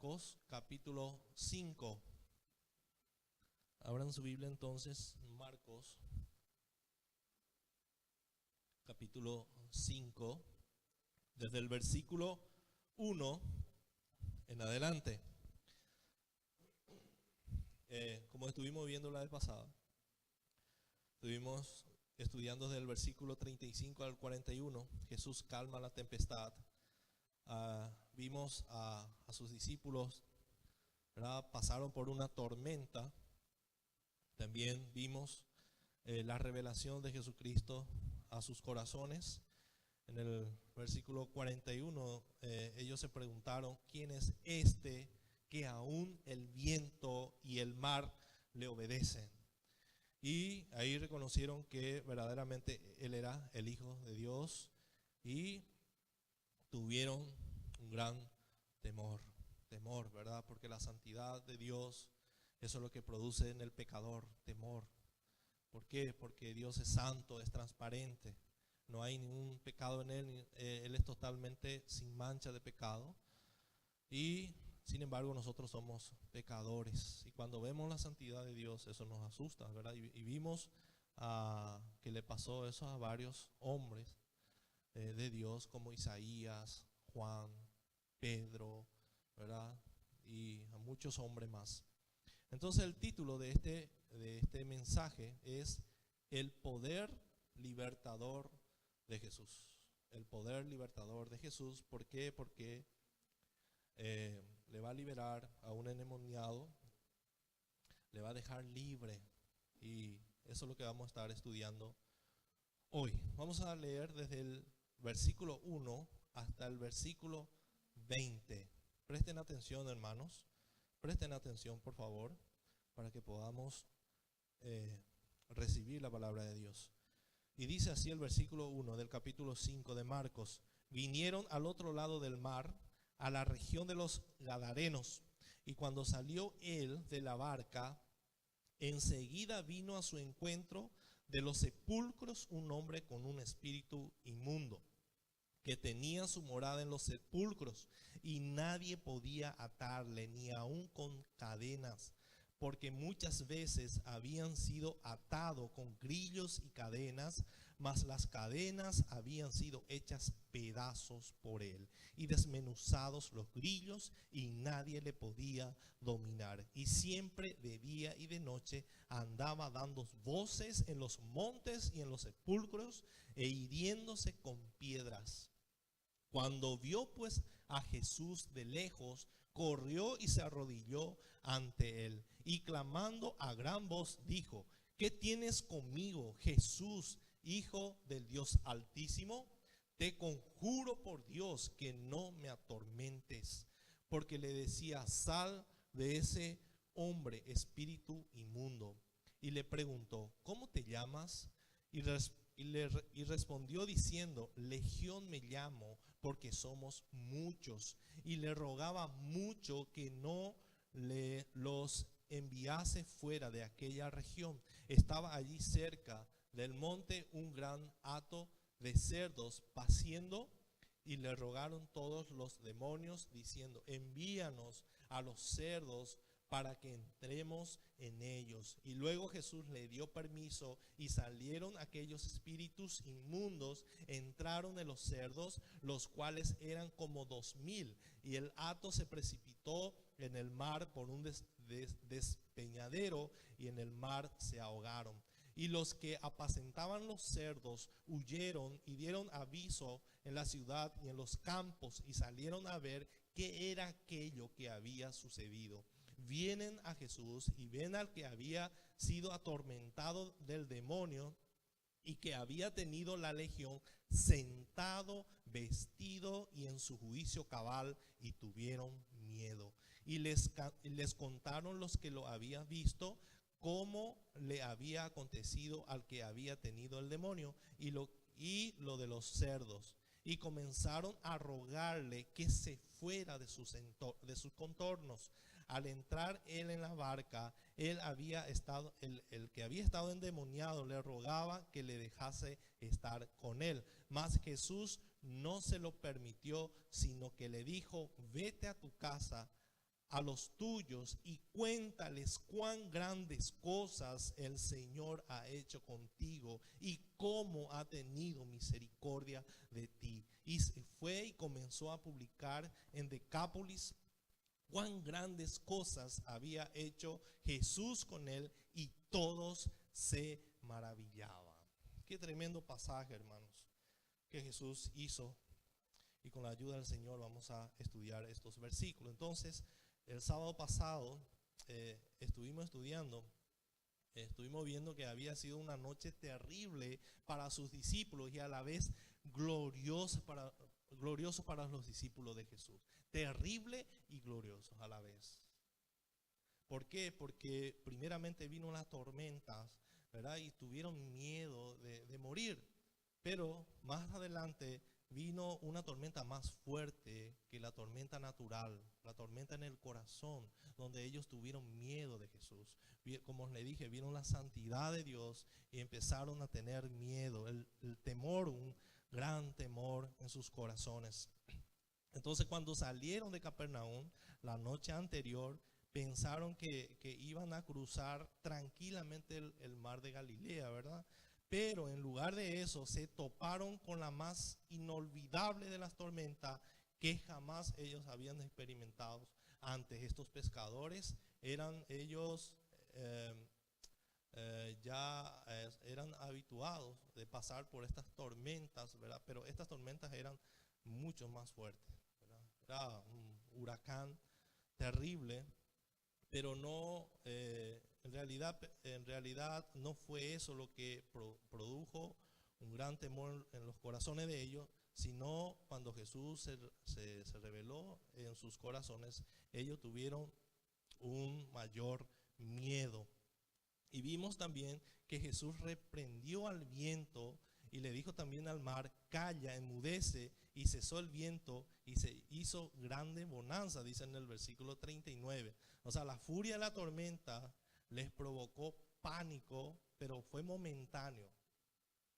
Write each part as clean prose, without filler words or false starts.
Marcos capítulo 5. Abran su Biblia entonces, Marcos capítulo 5, desde el versículo 1 en adelante. Como estuvimos viendo la vez pasada, estuvimos estudiando desde el versículo 35 al 41, Jesús calma la tempestad. Vimos a sus discípulos, ¿verdad? Pasaron por una tormenta. También vimos la revelación de Jesucristo a sus corazones. En el versículo 41, ellos se preguntaron: ¿quién es este que aún el viento y el mar le obedecen? Y ahí reconocieron que verdaderamente Él era el Hijo de Dios y tuvieron un gran temor, ¿verdad? Porque la santidad de Dios, eso es lo que produce en el pecador, temor. ¿Por qué? Porque Dios es santo, es transparente, no hay ningún pecado en Él, Él es totalmente sin mancha de pecado. Y sin embargo nosotros somos pecadores, y cuando vemos la santidad de Dios, eso nos asusta, ¿verdad? Y vimos que le pasó eso a varios hombres de Dios, como Isaías, Juan, Pedro, ¿verdad? Y a muchos hombres más. Entonces el título de este mensaje es El poder libertador de Jesús. El poder libertador de Jesús. ¿Por qué? Porque le va a liberar a un endemoniado, le va a dejar libre, y eso es lo que vamos a estar estudiando hoy. Vamos a leer desde el versículo 1 hasta el versículo 20. Presten atención, hermanos, presten atención, por favor, para que podamos recibir la palabra de Dios. Y dice así el versículo 1 del capítulo 5 de Marcos: vinieron al otro lado del mar, a la región de los Gadarenos, y cuando salió él de la barca, enseguida vino a su encuentro de los sepulcros un hombre con un espíritu inmundo, que tenía su morada en los sepulcros, y nadie podía atarle, ni aun con cadenas, porque muchas veces habían sido atados con grillos y cadenas, mas las cadenas habían sido hechas pedazos por él, y desmenuzados los grillos, y nadie le podía dominar. Y siempre de día y de noche andaba dando voces en los montes y en los sepulcros, e hiriéndose con piedras. Cuando vio pues a Jesús de lejos, corrió y se arrodilló ante él, y clamando a gran voz dijo: ¿qué tienes conmigo, Jesús, Hijo del Dios Altísimo? Te conjuro por Dios que no me atormentes. Porque le decía: sal de ese hombre, espíritu inmundo. Y le preguntó: ¿cómo te llamas? Y respondió diciendo: Legión me llamo, porque somos muchos. Y le rogaba mucho que no los enviase fuera de aquella región. Estaba allí cerca del monte un gran hato de cerdos paciendo, y le rogaron todos los demonios diciendo: envíanos a los cerdos para que entremos en ellos. Y luego Jesús le dio permiso, y salieron aquellos espíritus inmundos, entraron en los cerdos, los cuales eran como 2000, y el hato se precipitó en el mar por un despeñadero, y en el mar se ahogaron. Y los que apacentaban los cerdos huyeron y dieron aviso en la ciudad y en los campos, y salieron a ver qué era aquello que había sucedido. Vienen a Jesús y ven al que había sido atormentado del demonio y que había tenido la legión, sentado, vestido y en su juicio cabal, y tuvieron miedo. Y les contaron los que lo habían visto cómo le había acontecido al que había tenido el demonio y lo de los cerdos. Y comenzaron a rogarle que se fuera de sus contornos. Al entrar él en la barca, el que había estado endemoniado le rogaba que le dejase estar con él. Mas Jesús no se lo permitió, sino que le dijo: vete a tu casa, a los tuyos y cuéntales cuán grandes cosas el Señor ha hecho contigo y cómo ha tenido misericordia de ti. Y se fue y comenzó a publicar en Decápolis cuán grandes cosas había hecho Jesús con él, y todos se maravillaban. Qué tremendo pasaje, hermanos, que Jesús hizo, y con la ayuda del Señor vamos a estudiar estos versículos. Entonces, el sábado pasado estuvimos estudiando, estuvimos viendo que había sido una noche terrible para sus discípulos y a la vez glorioso para los discípulos de Jesús. Terrible y glorioso a la vez. ¿Por qué? Porque primeramente vino las tormentas, ¿verdad? Y tuvieron miedo de morir. Pero más adelante vino una tormenta más fuerte que la tormenta natural, la tormenta en el corazón, donde ellos tuvieron miedo de Jesús. Como les dije, vieron la santidad de Dios y empezaron a tener miedo, el temor, un gran temor en sus corazones. Entonces, cuando salieron de Capernaum la noche anterior, pensaron que iban a cruzar tranquilamente el mar de Galilea, ¿verdad? Pero en lugar de eso se toparon con la más inolvidable de las tormentas que jamás ellos habían experimentado antes. Estos pescadores eran eran habituados de pasar por estas tormentas, ¿verdad? Pero estas tormentas eran mucho más fuertes, ¿verdad? Era un huracán terrible, pero no, en realidad no fue eso lo que produjo un gran temor en los corazones de ellos, sino cuando Jesús se reveló en sus corazones, ellos tuvieron un mayor miedo. Y vimos también que Jesús reprendió al viento y le dijo también al mar: calla, enmudece, y cesó el viento y se hizo grande bonanza, dice en el versículo 39. O sea, la furia de la tormenta les provocó pánico, pero fue momentáneo.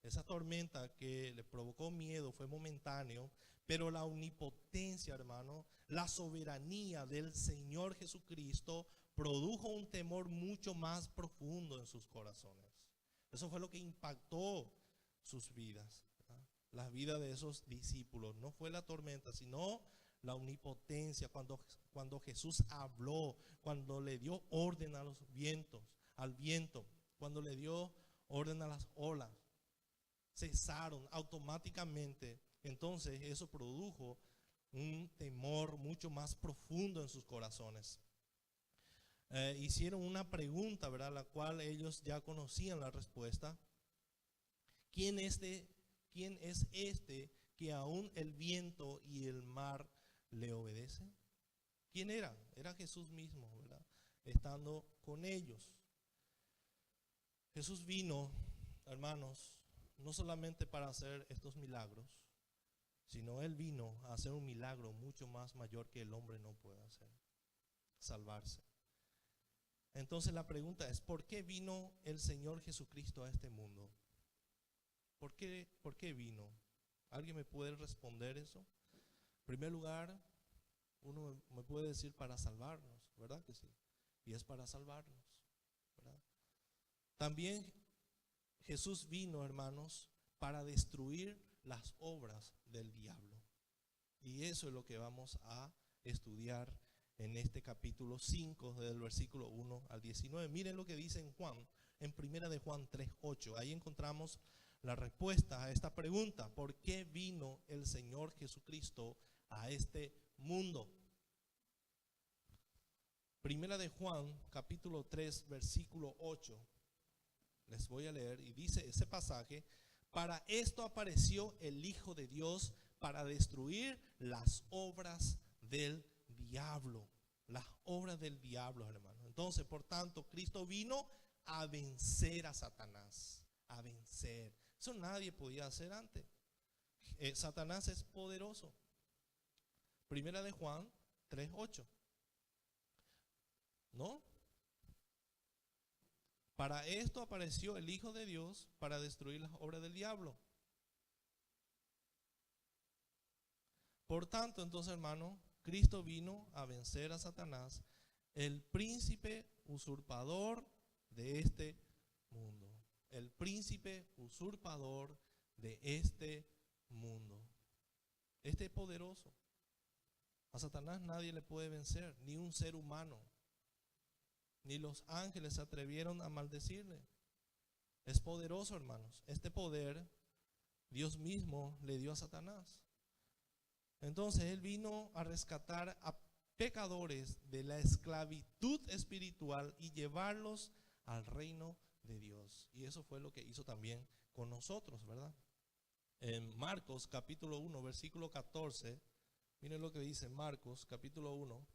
Esa tormenta que les provocó miedo fue momentáneo, pero la omnipotencia, hermano, la soberanía del Señor Jesucristo produjo un temor mucho más profundo en sus corazones. Eso fue lo que impactó sus vidas, ¿verdad? Las vidas de esos discípulos. No fue la tormenta, sino la omnipotencia. Cuando Jesús habló, cuando le dio orden a los vientos, al viento, cuando le dio orden a las olas, cesaron automáticamente. Entonces eso produjo un temor mucho más profundo en sus corazones. Hicieron una pregunta, ¿verdad? La cual ellos ya conocían la respuesta. ¿Quién es este que aún el viento y el mar le obedecen? ¿Quién era? Era Jesús mismo, ¿verdad? Estando con ellos. Jesús vino, hermanos, no solamente para hacer estos milagros, sino Él vino a hacer un milagro mucho más mayor que el hombre no puede hacer: salvarse. Entonces la pregunta es: ¿por qué vino el Señor Jesucristo a este mundo? ¿Por qué vino? ¿Alguien me puede responder eso? En primer lugar, uno me puede decir: para salvarnos, ¿verdad que sí? Y es para salvarnos, ¿verdad? También Jesús vino, hermanos, para destruir las obras del diablo. Y eso es lo que vamos a estudiar en este capítulo 5, del versículo 1 al 19. Miren lo que dice en Juan, en primera de Juan 3:8. Ahí encontramos la respuesta a esta pregunta: ¿por qué vino el Señor Jesucristo a este mundo? Primera de Juan, capítulo 3, versículo 8. Les voy a leer, y dice ese pasaje: para esto apareció el Hijo de Dios, para destruir las obras del diablo. Las obras del diablo, hermano. Entonces, por tanto, Cristo vino a vencer a Satanás. A vencer. Eso nadie podía hacer antes. Satanás es poderoso. Primera de Juan 3:8. ¿No? Para esto apareció el Hijo de Dios, para destruir las obras del diablo. Por tanto, entonces, hermano, Jesucristo vino a vencer a Satanás, el príncipe usurpador de este mundo. El príncipe usurpador de este mundo. Este es poderoso. A Satanás nadie le puede vencer, ni un ser humano. Ni los ángeles se atrevieron a maldecirle. Es poderoso, hermanos. Este poder Dios mismo le dio a Satanás. Entonces Él vino a rescatar a pecadores de la esclavitud espiritual y llevarlos al reino de Dios. Y eso fue lo que hizo también con nosotros, ¿verdad? En Marcos capítulo 1, versículo 14, miren lo que dice Marcos capítulo 1,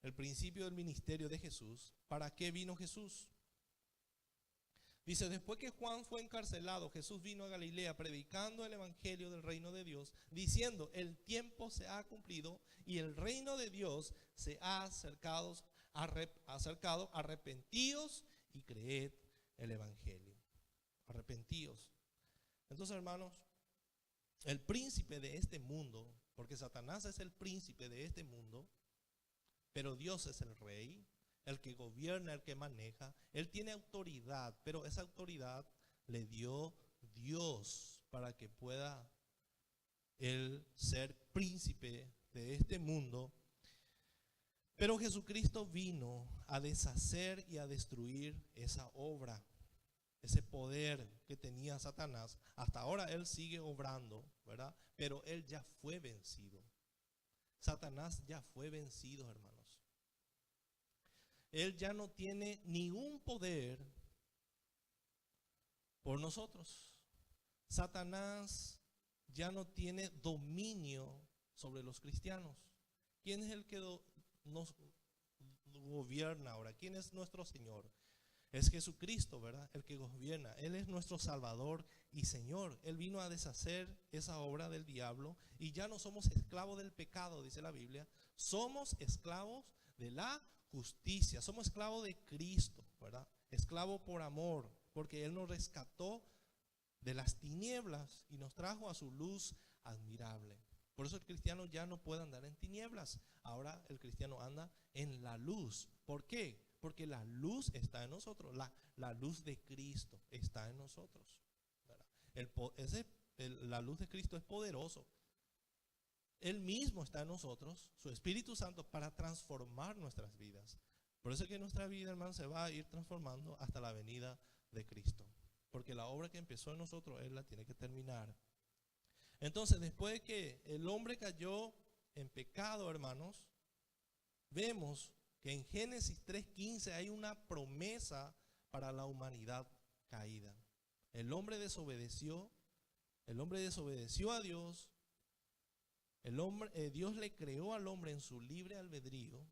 el principio del ministerio de Jesús. ¿Para qué vino Jesús? Dice, después que Juan fue encarcelado, Jesús vino a Galilea predicando el evangelio del reino de Dios, diciendo, el tiempo se ha cumplido y el reino de Dios se ha acercado, arrepentíos y creed el evangelio. Arrepentíos. Entonces, hermanos, el príncipe de este mundo, porque Satanás es el príncipe de este mundo, pero Dios es el rey, el que gobierna, el que maneja. Él tiene autoridad, pero esa autoridad le dio Dios para que pueda él ser príncipe de este mundo. Pero Jesucristo vino a deshacer y a destruir esa obra, ese poder que tenía Satanás. Hasta ahora él sigue obrando, ¿verdad? Pero él ya fue vencido. Satanás ya fue vencido, hermanos. Él ya no tiene ningún poder por nosotros. Satanás ya no tiene dominio sobre los cristianos. ¿Quién es el que nos gobierna ahora? ¿Quién es nuestro Señor? Es Jesucristo, ¿verdad? El que gobierna. Él es nuestro Salvador y Señor. Él vino a deshacer esa obra del diablo y ya no somos esclavos del pecado, dice la Biblia. Somos esclavos de la justicia. Somos esclavos de Cristo, ¿verdad? Esclavo por amor, porque Él nos rescató de las tinieblas y nos trajo a su luz admirable. Por eso el cristiano ya no puede andar en tinieblas. Ahora el cristiano anda en la luz. ¿Por qué? Porque la luz está en nosotros. La luz de Cristo está en nosotros, ¿verdad? La luz de Cristo es poderoso. Él mismo está en nosotros, su Espíritu Santo, para transformar nuestras vidas. Por eso es que nuestra vida, hermano, se va a ir transformando hasta la venida de Cristo. Porque la obra que empezó en nosotros, Él la tiene que terminar. Entonces, después de que el hombre cayó en pecado, hermanos, vemos que en Génesis 3:15 hay una promesa para la humanidad caída. El hombre desobedeció a Dios. Dios le creó al hombre en su libre albedrío,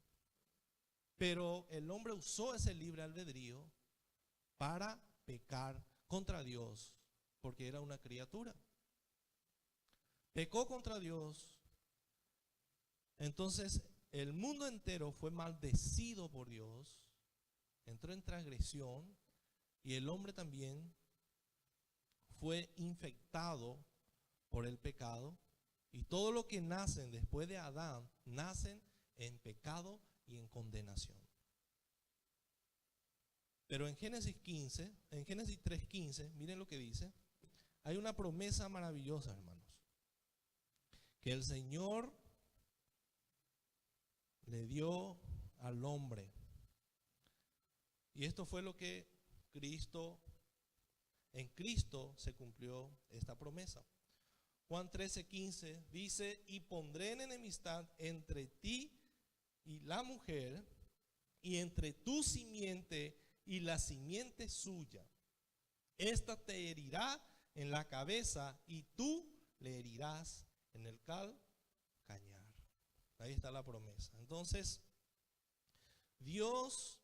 pero el hombre usó ese libre albedrío para pecar contra Dios, porque era una criatura. Pecó contra Dios. Entonces el mundo entero fue maldecido por Dios, entró en transgresión, y el hombre también fue infectado por el pecado. Y todo lo que nacen después de Adán, nacen en pecado y en condenación. Pero en Génesis 3:15, miren lo que dice. Hay una promesa maravillosa, hermanos. Que el Señor le dio al hombre. Y esto fue lo que en Cristo se cumplió esta promesa. Juan 13:15 dice, y pondré en enemistad entre ti y la mujer, y entre tu simiente y la simiente suya. Esta te herirá en la cabeza y tú le herirás en el calcañar. Ahí está la promesa. Entonces, Dios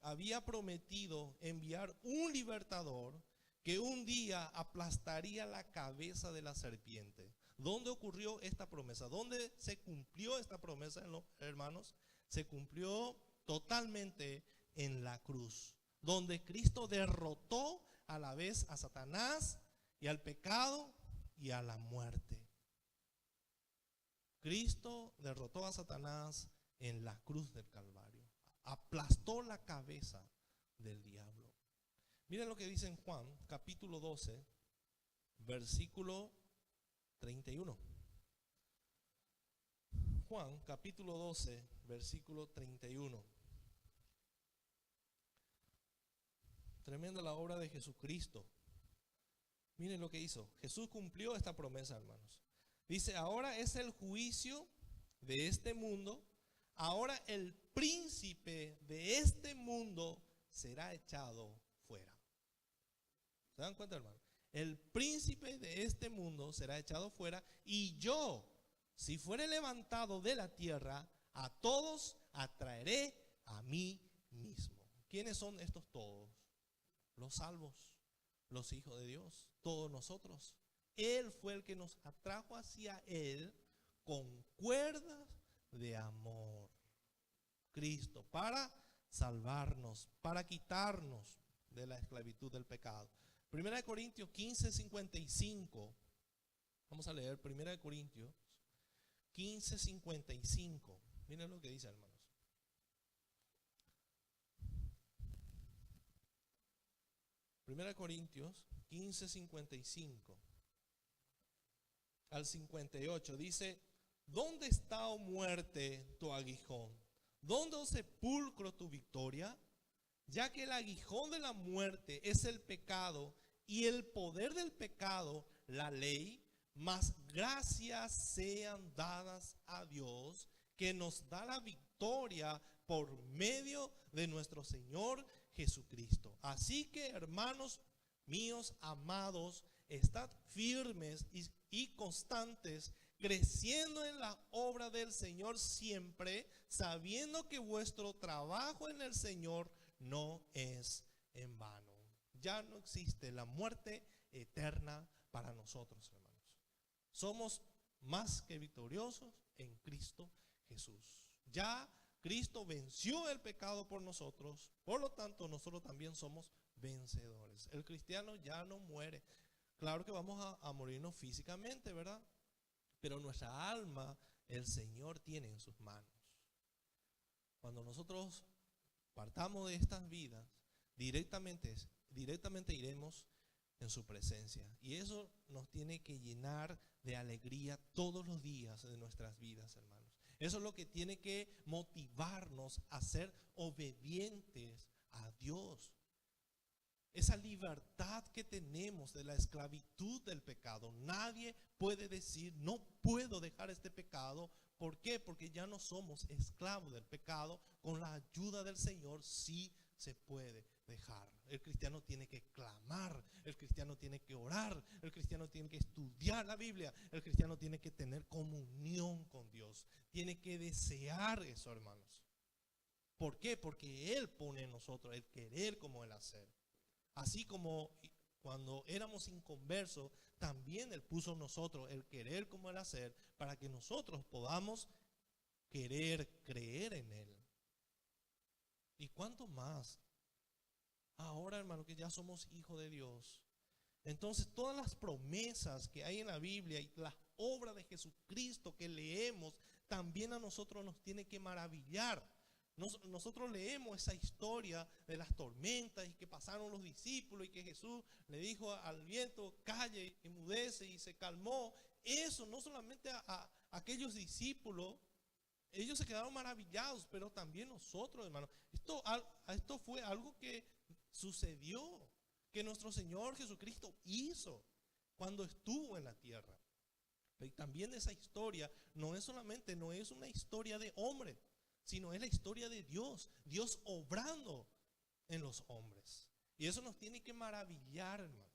había prometido enviar un libertador que un día aplastaría la cabeza de la serpiente. ¿Dónde ocurrió esta promesa? ¿Dónde se cumplió esta promesa, hermanos? Se cumplió totalmente en la cruz, donde Cristo derrotó a la vez a Satanás y al pecado y a la muerte. Cristo derrotó a Satanás en la cruz del Calvario. Aplastó la cabeza del diablo. Miren lo que dice en Juan, capítulo 12, versículo 31. Juan, capítulo 12, versículo 31. Tremenda la obra de Jesucristo. Miren lo que hizo. Jesús cumplió esta promesa, hermanos. Dice, ahora es el juicio de este mundo. Ahora el príncipe de este mundo será echado fuera. ¿Se dan cuenta, hermano? El príncipe de este mundo será echado fuera. Y yo, si fuere levantado de la tierra, a todos atraeré a mí mismo. ¿Quiénes son estos todos? Los salvos, los hijos de Dios, todos nosotros. Él fue el que nos atrajo hacia Él con cuerdas de amor. Cristo, para salvarnos, para quitarnos de la esclavitud del pecado. 1 Corintios 15, 55. Vamos a leer 1 Corintios 15, 55. Miren lo que dice, hermanos. Primera Corintios 15, 55 al 58 dice: ¿Dónde está, oh muerte, tu aguijón? ¿Dónde, oh sepulcro, tu victoria? Ya que el aguijón de la muerte es el pecado, y el poder del pecado la ley, mas gracias sean dadas a Dios, que nos da la victoria por medio de nuestro Señor Jesucristo. Así que, hermanos míos amados, estad firmes y constantes, creciendo en la obra del Señor siempre, sabiendo que vuestro trabajo en el Señor no es en vano. Ya no existe la muerte eterna para nosotros, hermanos. Somos más que victoriosos en Cristo Jesús. Ya Cristo venció el pecado por nosotros, por lo tanto nosotros también somos vencedores. El cristiano ya no muere. Claro que vamos a morirnos físicamente, ¿verdad? Pero nuestra alma el Señor tiene en sus manos. Cuando nosotros partamos de estas vidas, directamente iremos en su presencia. Y eso nos tiene que llenar de alegría todos los días de nuestras vidas, hermanos. Eso es lo que tiene que motivarnos a ser obedientes a Dios. Esa libertad que tenemos de la esclavitud del pecado. Nadie puede decir, no puedo dejar este pecado. ¿Por qué? Porque ya no somos esclavos del pecado. Con la ayuda del Señor sí se puede dejar. El cristiano tiene que clamar, el cristiano tiene que orar, el cristiano tiene que estudiar la Biblia, el cristiano tiene que tener comunión con Dios. Tiene que desear eso, hermanos. ¿Por qué? Porque Él pone en nosotros el querer como el hacer. Así como cuando éramos inconversos, también Él puso en nosotros el querer como el hacer, para que nosotros podamos querer creer en Él. ¿Y cuánto más? Ahora, hermano, que ya somos hijos de Dios. Entonces todas las promesas que hay en la Biblia y las obras de Jesucristo que leemos, también a nosotros nos tiene que maravillar. Nosotros leemos esa historia de las tormentas y que pasaron los discípulos y que Jesús le dijo al viento, calle, enmudece, y se calmó. Eso no solamente a aquellos discípulos, ellos se quedaron maravillados, pero también nosotros, hermanos. Esto fue algo que sucedió, que nuestro Señor Jesucristo hizo cuando estuvo en la tierra. Pero también esa historia no es una historia de hombre, sino es la historia de Dios, Dios obrando en los hombres. Y eso nos tiene que maravillar, hermanos.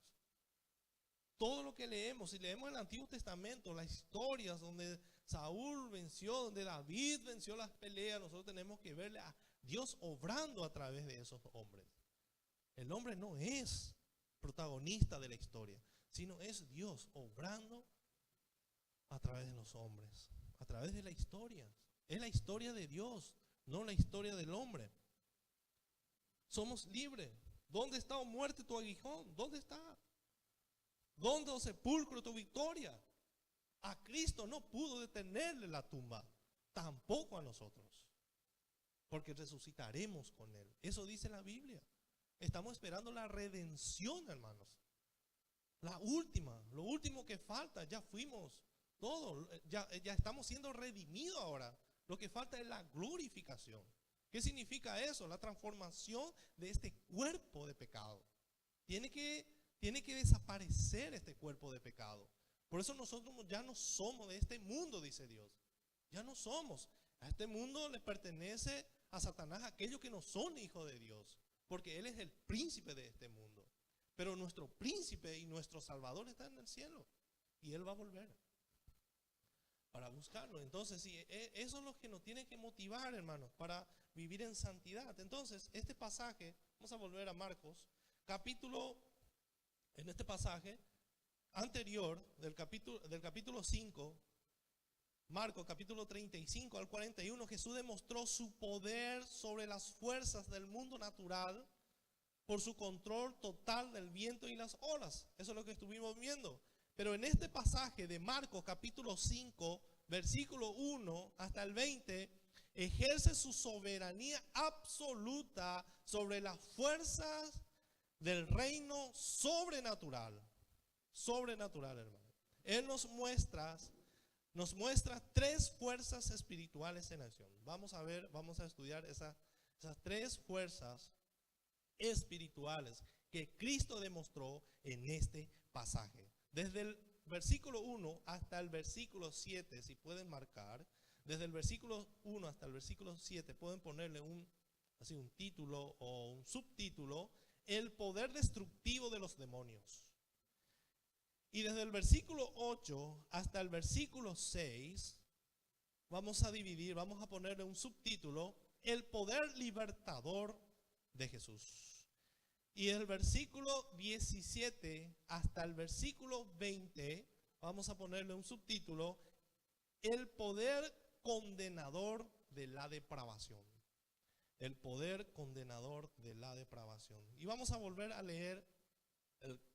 Todo lo que leemos, si leemos el Antiguo Testamento, las historias donde Saúl venció, donde David venció las peleas, nosotros tenemos que verle a Dios obrando a través de esos hombres. El hombre no es protagonista de la historia, sino es Dios obrando a través de los hombres, a través de la historia. Es la historia de Dios, no la historia del hombre. Somos libres. ¿Dónde está, oh muerte, tu aguijón? ¿Dónde está? ¿Dónde, oh sepulcro, tu victoria? A Cristo no pudo detenerle la tumba, tampoco a nosotros, porque resucitaremos con Él. Eso dice la Biblia. Estamos esperando la redención, hermanos. La última, lo último que falta, ya fuimos todos, ya estamos siendo redimidos ahora. Lo que falta es la glorificación. ¿Qué significa eso? La transformación de este cuerpo de pecado. Tiene que desaparecer este cuerpo de pecado. Por eso nosotros ya no somos de este mundo, dice Dios. Ya no somos. A este mundo le pertenece a Satanás aquellos que no son hijos de Dios, porque Él es el príncipe de este mundo. Pero nuestro príncipe y nuestro salvador está en el cielo, y Él va a volver para buscarlo. Entonces, sí, eso es lo que nos tiene que motivar, hermanos, para vivir en santidad. Entonces, este pasaje, vamos a volver a Marcos, en este pasaje anterior del capítulo 5, Marcos capítulo 35 al 41, Jesús demostró su poder sobre las fuerzas del mundo natural por su control total del viento y las olas. Eso es lo que estuvimos viendo. Pero en este pasaje de Marcos capítulo 5, versículo 1 hasta el 20, ejerce su soberanía absoluta sobre las fuerzas del reino sobrenatural. Sobrenatural, hermano. Él nos muestra tres fuerzas espirituales en acción. Vamos a estudiar esas tres fuerzas espirituales que Cristo demostró en este pasaje. Desde el versículo 1 hasta el versículo 7, si pueden marcar, desde el versículo 1 hasta el versículo 7, pueden ponerle un título o un subtítulo: el poder destructivo de los demonios. Y desde el versículo 8 hasta el versículo 6, vamos a ponerle un subtítulo: el poder libertador de Jesús. Y del versículo 17 hasta el versículo 20, vamos a ponerle un subtítulo: el poder condenador de la depravación. El poder condenador de la depravación. Y vamos a volver a leer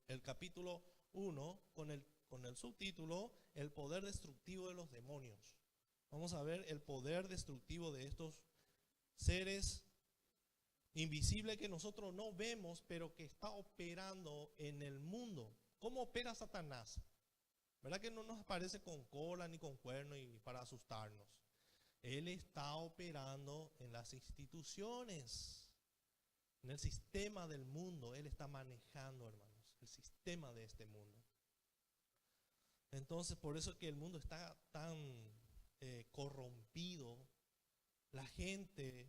el capítulo 1 con el subtítulo: el poder destructivo de los demonios. Vamos a ver el poder destructivo de estos seres invisibles que nosotros no vemos, pero que está operando en el mundo. ¿Cómo opera Satanás? ¿Verdad que no nos aparece con cola ni con cuerno y para asustarnos? Él está operando en las instituciones, en el sistema del mundo. Él está manejando, hermanos, el sistema de este mundo. Entonces, por eso es que el mundo está tan corrompido, la gente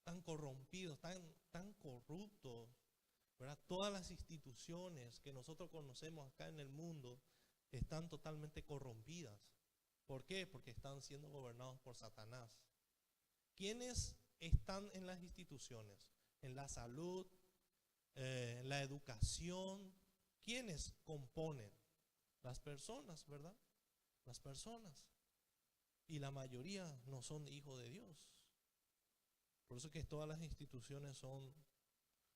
tan corrompidos, tan corruptos, ¿verdad? Todas las instituciones que nosotros conocemos acá en el mundo están totalmente corrompidas. ¿Por qué? Porque están siendo gobernados por Satanás. ¿Quiénes están en las instituciones? En la salud, en la educación. ¿Quiénes componen? Las personas, ¿verdad? Las personas. Y la mayoría no son hijos de Dios. Por eso es que todas las instituciones son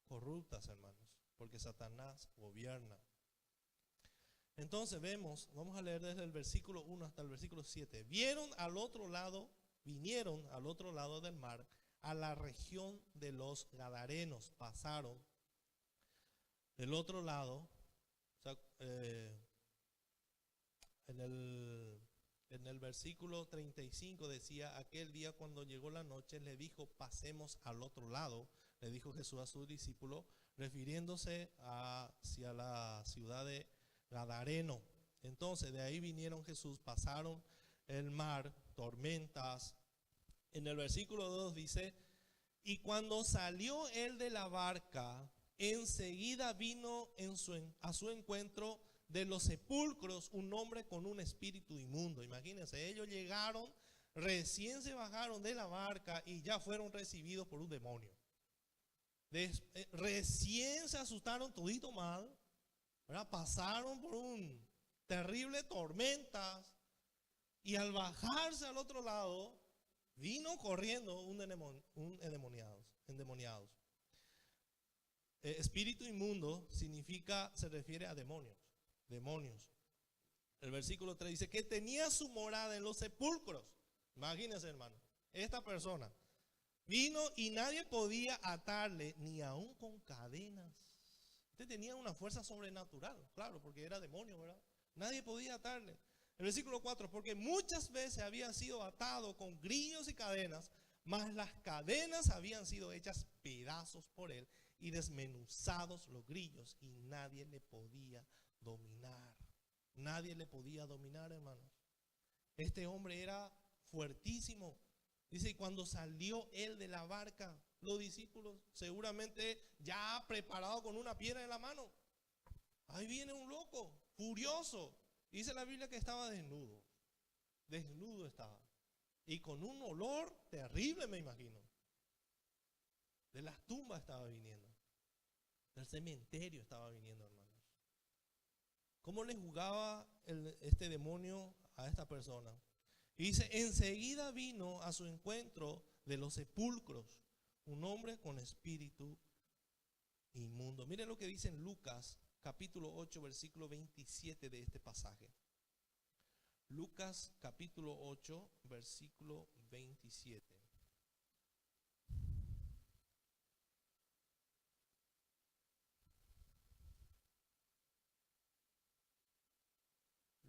corruptas, hermanos, porque Satanás gobierna. Entonces vamos a leer desde el versículo 1 hasta el versículo 7. Vinieron al otro lado del mar, a la región de los Gadarenos. Pasaron del otro lado, en el versículo 35 decía: aquel día cuando llegó la noche, le dijo: pasemos al otro lado. Le dijo Jesús a sus discípulos, refiriéndose hacia la ciudad de Gadareno. Entonces de ahí vinieron Jesús, pasaron el mar, tormentas. En el versículo 2 dice: y cuando salió él de la barca, enseguida vino a su encuentro de los sepulcros un hombre con un espíritu inmundo. Imagínense, ellos llegaron, recién se bajaron de la barca y ya fueron recibidos por un demonio. Recién se asustaron todito mal, ¿verdad? Pasaron por un terrible tormentas y al bajarse al otro lado vino corriendo un endemoniado. Espíritu inmundo se refiere a demonios. El versículo 3 dice que tenía su morada en los sepulcros. Imagínense, hermano, esta persona vino y nadie podía atarle, ni aún con cadenas. Este tenía una fuerza sobrenatural, claro, porque era demonio, ¿verdad? Nadie podía atarle. El versículo 4, porque muchas veces había sido atado con grillos y cadenas, mas las cadenas habían sido hechas pedazos por él y desmenuzados los grillos, y nadie le podía dominar. Nadie le podía dominar, hermanos. Este hombre era fuertísimo. Dice, y cuando salió él de la barca, los discípulos seguramente ya preparados con una piedra en la mano. Ahí viene un loco, furioso. Dice la Biblia que estaba desnudo. Desnudo estaba. Y con un olor terrible, me imagino. De las tumbas estaba viniendo. Del cementerio estaba viniendo, hermanos. ¿Cómo le jugaba este demonio a esta persona? Y dice, enseguida vino a su encuentro de los sepulcros un hombre con espíritu inmundo. Miren lo que dice en Lucas capítulo 8 versículo 27 de este pasaje. Lucas capítulo 8 versículo 27.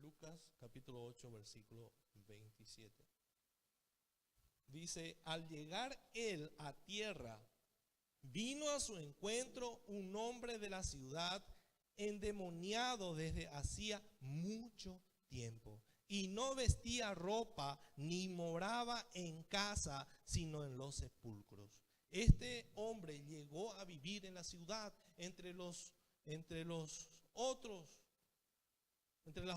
Lucas capítulo 8 versículo 27. Dice, al llegar él a tierra, vino a su encuentro un hombre de la ciudad endemoniado desde hacía mucho tiempo, y no vestía ropa ni moraba en casa, sino en los sepulcros. Este hombre llegó a vivir en la ciudad entre las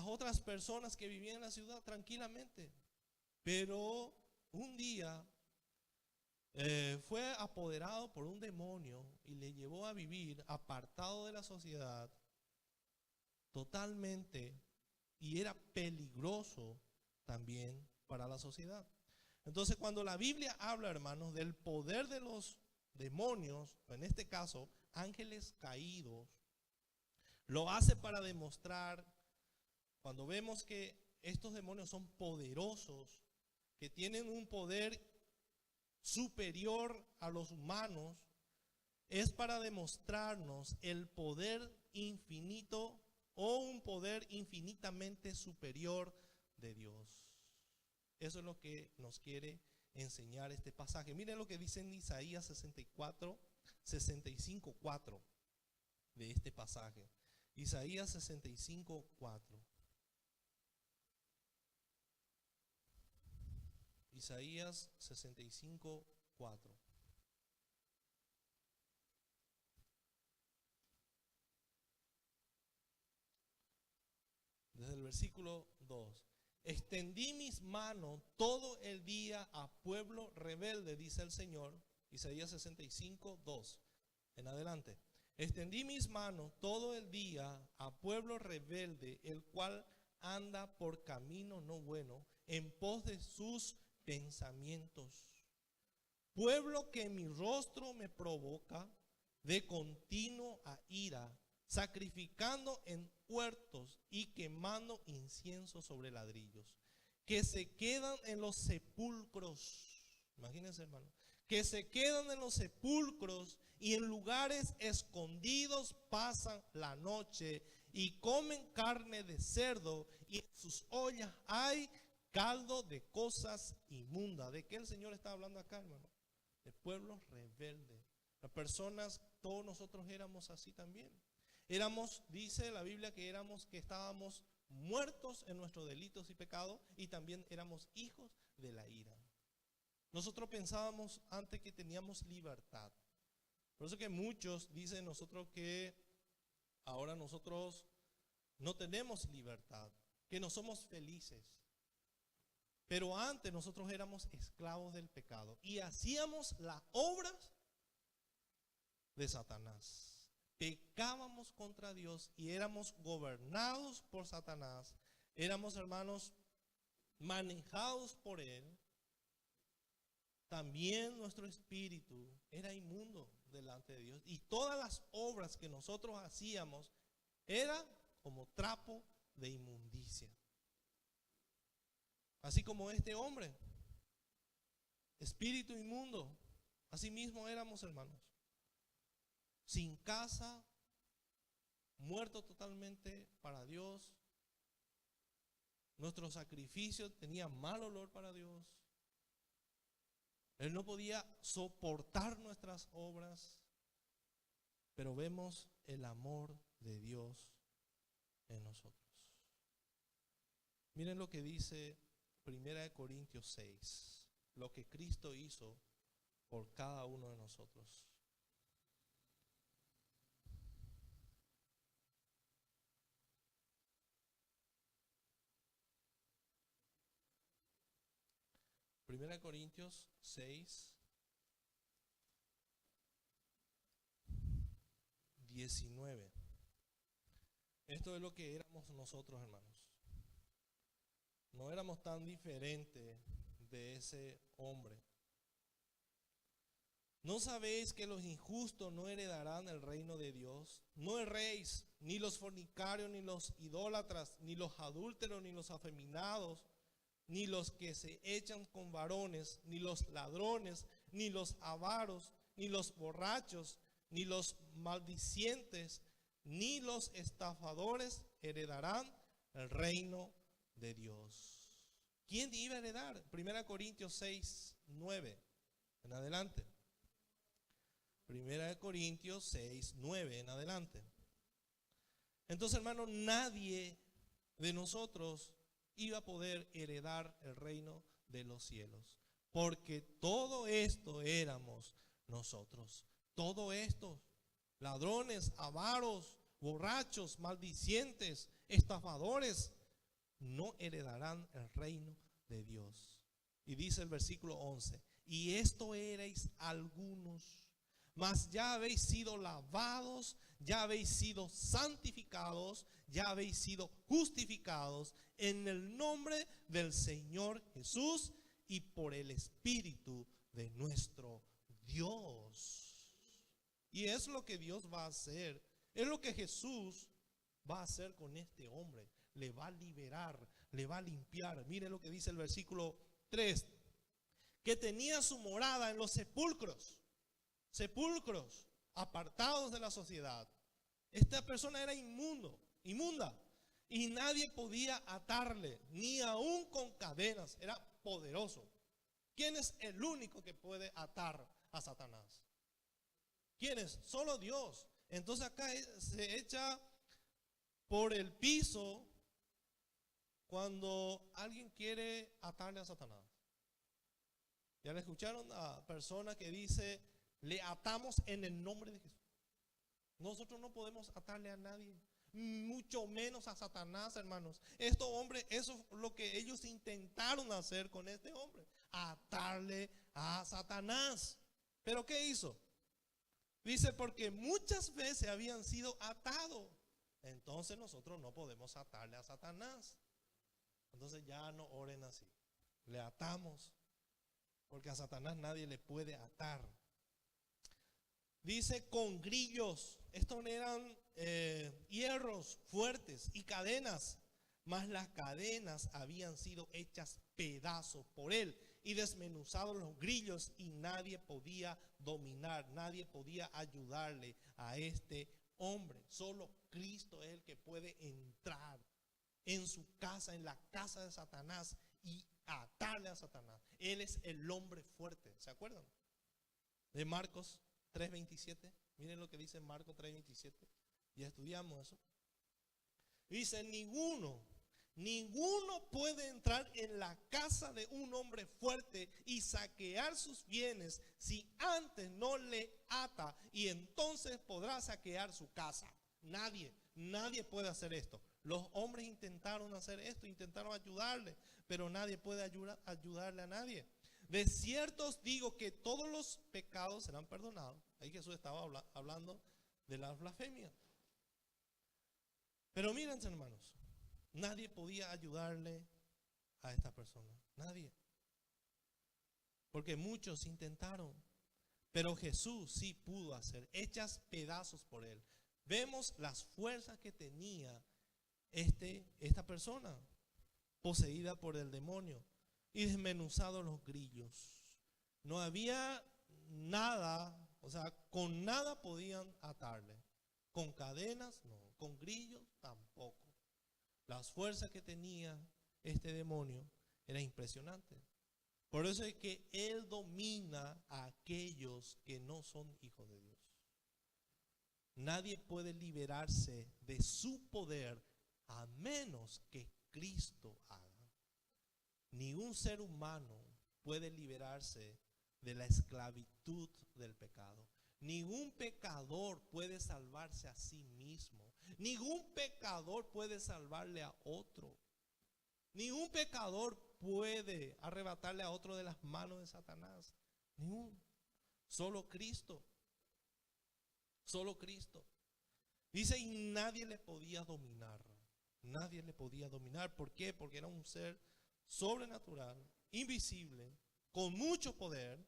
otras personas que vivían en la ciudad tranquilamente. Pero un día fue apoderado por un demonio y le llevó a vivir apartado de la sociedad totalmente, y era peligroso también para la sociedad. Entonces, cuando la Biblia habla, hermanos, del poder de los demonios, en este caso ángeles caídos, lo hace para demostrar, cuando vemos que estos demonios son poderosos, que tienen un poder superior a los humanos, es para demostrarnos el poder infinito o un poder infinitamente superior de Dios. Eso es lo que nos quiere enseñar este pasaje. Miren lo que dice en Isaías 65:4 de este pasaje. Isaías 65:4. Isaías 65:4. Desde el versículo 2. Extendí mis manos todo el día a pueblo rebelde, dice el Señor. Isaías 65:2 en adelante. Extendí mis manos todo el día a pueblo rebelde, el cual anda por camino no bueno, en pos de sus pensamientos. Pueblo que mi rostro me provoca de continuo a ira, sacrificando en huertos y quemando incienso sobre ladrillos, que se quedan en los sepulcros. Imagínense, hermano, que se quedan en los sepulcros y en lugares escondidos pasan la noche y comen carne de cerdo, y en sus ollas hay caldo de cosas inmundas. ¿De qué el Señor está hablando acá, hermano? De pueblos rebeldes. Las personas, todos nosotros éramos así también. Éramos, dice la Biblia, que estábamos muertos en nuestros delitos y pecados, y también éramos hijos de la ira. Nosotros pensábamos antes que teníamos libertad. Por eso que muchos dicen nosotros que ahora nosotros no tenemos libertad, que no somos felices. Pero antes nosotros éramos esclavos del pecado y hacíamos las obras de Satanás. Pecábamos contra Dios y éramos gobernados por Satanás. Éramos, hermanos, manejados por él. También nuestro espíritu era inmundo delante de Dios, y todas las obras que nosotros hacíamos eran como trapo de inmundicia. Así como este hombre, espíritu inmundo, así mismo éramos, hermanos. Sin casa, muerto totalmente para Dios. Nuestro sacrificio tenía mal olor para Dios. Él no podía soportar nuestras obras. Pero vemos el amor de Dios en nosotros. Miren lo que dice 1 Corintios 6, lo que Cristo hizo por cada uno de nosotros. Primera de Corintios 6, 19. Esto es lo que éramos nosotros, hermanos. No éramos tan diferentes de ese hombre. ¿No sabéis que los injustos no heredarán el reino de Dios? No erréis, ni los fornicarios, ni los idólatras, ni los adúlteros, ni los afeminados, ni los que se echan con varones, ni los ladrones, ni los avaros, ni los borrachos, ni los maldicientes, ni los estafadores heredarán el reino de Dios. ¿Quién iba a heredar? 1 Corintios 6, 9 en adelante. 1 Corintios 6, 9 en adelante. Entonces, hermano, nadie de nosotros iba a poder heredar el reino de los cielos, porque todo esto éramos nosotros. Todo esto, ladrones, avaros, borrachos, maldicientes, estafadores, no heredarán el reino de Dios. Y dice el versículo 11, y esto erais algunos, mas ya habéis sido lavados, ya habéis sido santificados, ya habéis sido justificados en el nombre del Señor Jesús y por el Espíritu de nuestro Dios. Y es lo que Dios va a hacer, es lo que Jesús va a hacer con este hombre. Le va a liberar, le va a limpiar. Mire lo que dice el versículo 3, que tenía su morada en los sepulcros, apartados de la sociedad. Esta persona era inmunda, y nadie podía atarle, ni aún con cadenas. Era poderoso. ¿Quién es el único que puede atar a Satanás? ¿Quién es? Solo Dios. Entonces acá se echa por el piso cuando alguien quiere atarle a Satanás. ¿Ya le escucharon a personas que dice, le atamos en el nombre de Jesús? Nosotros no podemos atarle a nadie, mucho menos a Satanás, hermanos. Estos hombres, eso es lo que ellos intentaron hacer con este hombre, atarle a Satanás. ¿Pero qué hizo? Dice, porque muchas veces habían sido atados. Entonces nosotros no podemos atarle a Satanás. Entonces ya no oren así. Le atamos, porque a Satanás nadie le puede atar. Dice con grillos. Estos eran hierros fuertes y cadenas, mas las cadenas habían sido hechas pedazos por él y desmenuzados los grillos, y nadie podía dominar, nadie podía ayudarle a este hombre. Solo Cristo es el que puede entrar en su casa, en la casa de Satanás, y atarle a Satanás. Él es el hombre fuerte. ¿Se acuerdan? De Marcos 3:27. Miren lo que dice Marcos 3:27. Ya estudiamos eso. Dice, ninguno puede entrar en la casa de un hombre fuerte y saquear sus bienes si antes no le ata, y entonces podrá saquear su casa. Nadie puede hacer esto. Los hombres intentaron hacer esto, intentaron ayudarle, pero nadie puede ayudarle a nadie. De cierto os digo que todos los pecados serán perdonados. Ahí Jesús estaba hablando de la blasfemia. Pero mírense, hermanos, nadie podía ayudarle a esta persona. Nadie. Porque muchos intentaron, pero Jesús sí pudo hacer, hechas pedazos por él. Vemos las fuerzas que tenía esta persona. poseída por el demonio y desmenuzados los grillos. No había nada, o sea, con nada podían atarle. Con cadenas, no. Con grillos, tampoco. Las fuerzas que tenía este demonio era impresionante. Por eso es que él domina a aquellos que no son hijos de Dios. Nadie puede liberarse de su poder a menos que Cristo haga. Ni un ser humano puede liberarse de la esclavitud del pecado. Ningún pecador puede salvarse a sí mismo. Ningún pecador puede salvarle a otro. Ningún pecador puede arrebatarle a otro de las manos de Satanás. Ningún. Solo Cristo. Solo Cristo. Dice, y nadie le podía dominar. Nadie le podía dominar. ¿Por qué? Porque era un ser sobrenatural, invisible, con mucho poder,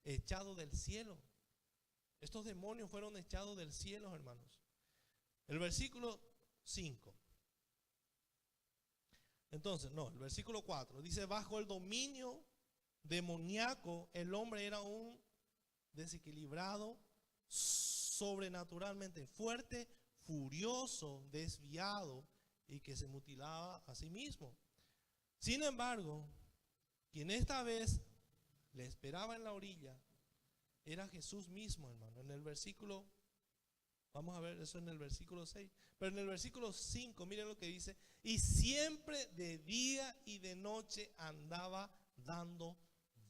echado del cielo. Estos demonios fueron echados del cielo, hermanos. El versículo 5. Entonces, no, el versículo 4 dice, bajo el dominio demoníaco, el hombre era un desequilibrado, sobrenaturalmente fuerte, furioso, desviado y que se mutilaba a sí mismo. Sin embargo, quien esta vez le esperaba en la orilla era Jesús mismo, hermano. En el versículo, vamos a ver eso en el versículo 6, pero en el versículo 5, miren lo que dice, y siempre de día y de noche andaba dando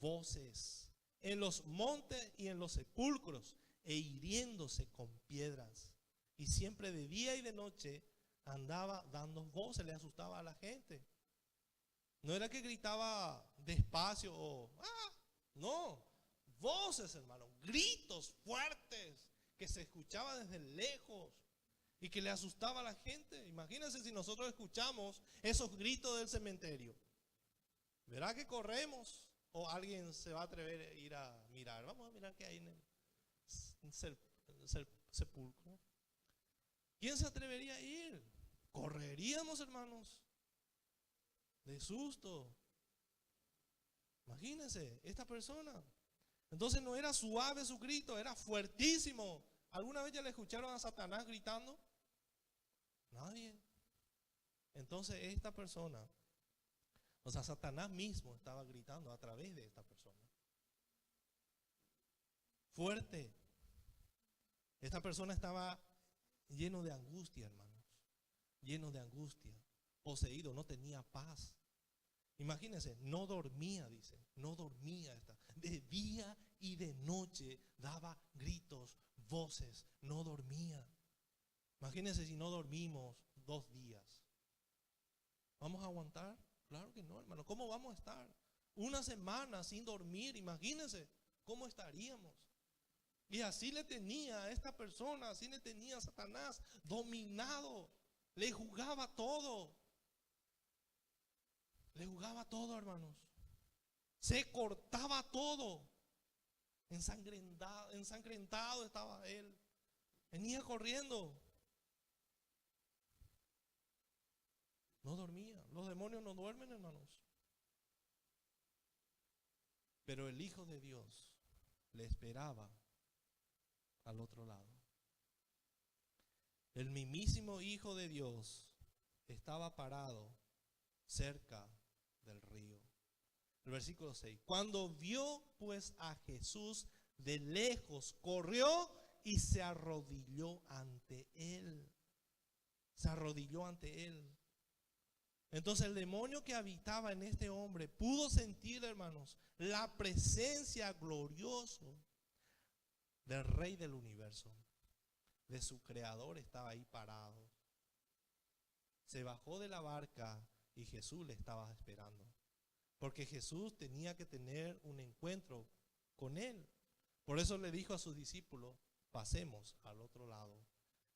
voces en los montes y en los sepulcros e hiriéndose con piedras. Y siempre de día y de noche andaba dando voces, le asustaba a la gente. No era que gritaba despacio o no, voces, hermano, gritos fuertes que se escuchaba desde lejos y que le asustaba a la gente. Imagínense si nosotros escuchamos esos gritos del cementerio. ¿Verá que corremos o alguien se va a atrever a ir a mirar? Vamos a mirar qué hay en el sepulcro. ¿Quién se atrevería a ir? Correríamos, hermanos, de susto. Imagínense, esta persona. Entonces no era suave su grito, era fuertísimo. ¿Alguna vez ya le escucharon a Satanás gritando? Nadie. Entonces esta persona, o sea, Satanás mismo estaba gritando a través de esta persona. Fuerte. Esta persona estaba lleno de angustia, hermanos. Lleno de angustia. Poseído, no tenía paz. Imagínense, no dormía, dice. No dormía. De día y de noche daba gritos, voces. No dormía. Imagínense si no dormimos 2 días. ¿Vamos a aguantar? Claro que no, hermano. ¿Cómo vamos a estar? Una semana sin dormir. Imagínense cómo estaríamos. Y así le tenía a esta persona, así le tenía a Satanás dominado. Le jugaba todo. Le jugaba todo, hermanos. Se cortaba todo. Ensangrentado estaba él. Venía corriendo. No dormía. Los demonios no duermen, hermanos. Pero el Hijo de Dios le esperaba al otro lado. El mismísimo Hijo de Dios estaba parado cerca del río. El versículo 6. Cuando vio pues a Jesús de lejos, corrió y se arrodilló ante él. Se arrodilló ante él. Entonces el demonio que habitaba en este hombre pudo sentir, hermanos, la presencia gloriosa del Rey del universo, de su Creador. Estaba ahí parado. Se bajó de la barca y Jesús le estaba esperando, porque Jesús tenía que tener un encuentro con él. Por eso le dijo a sus discípulos, pasemos al otro lado,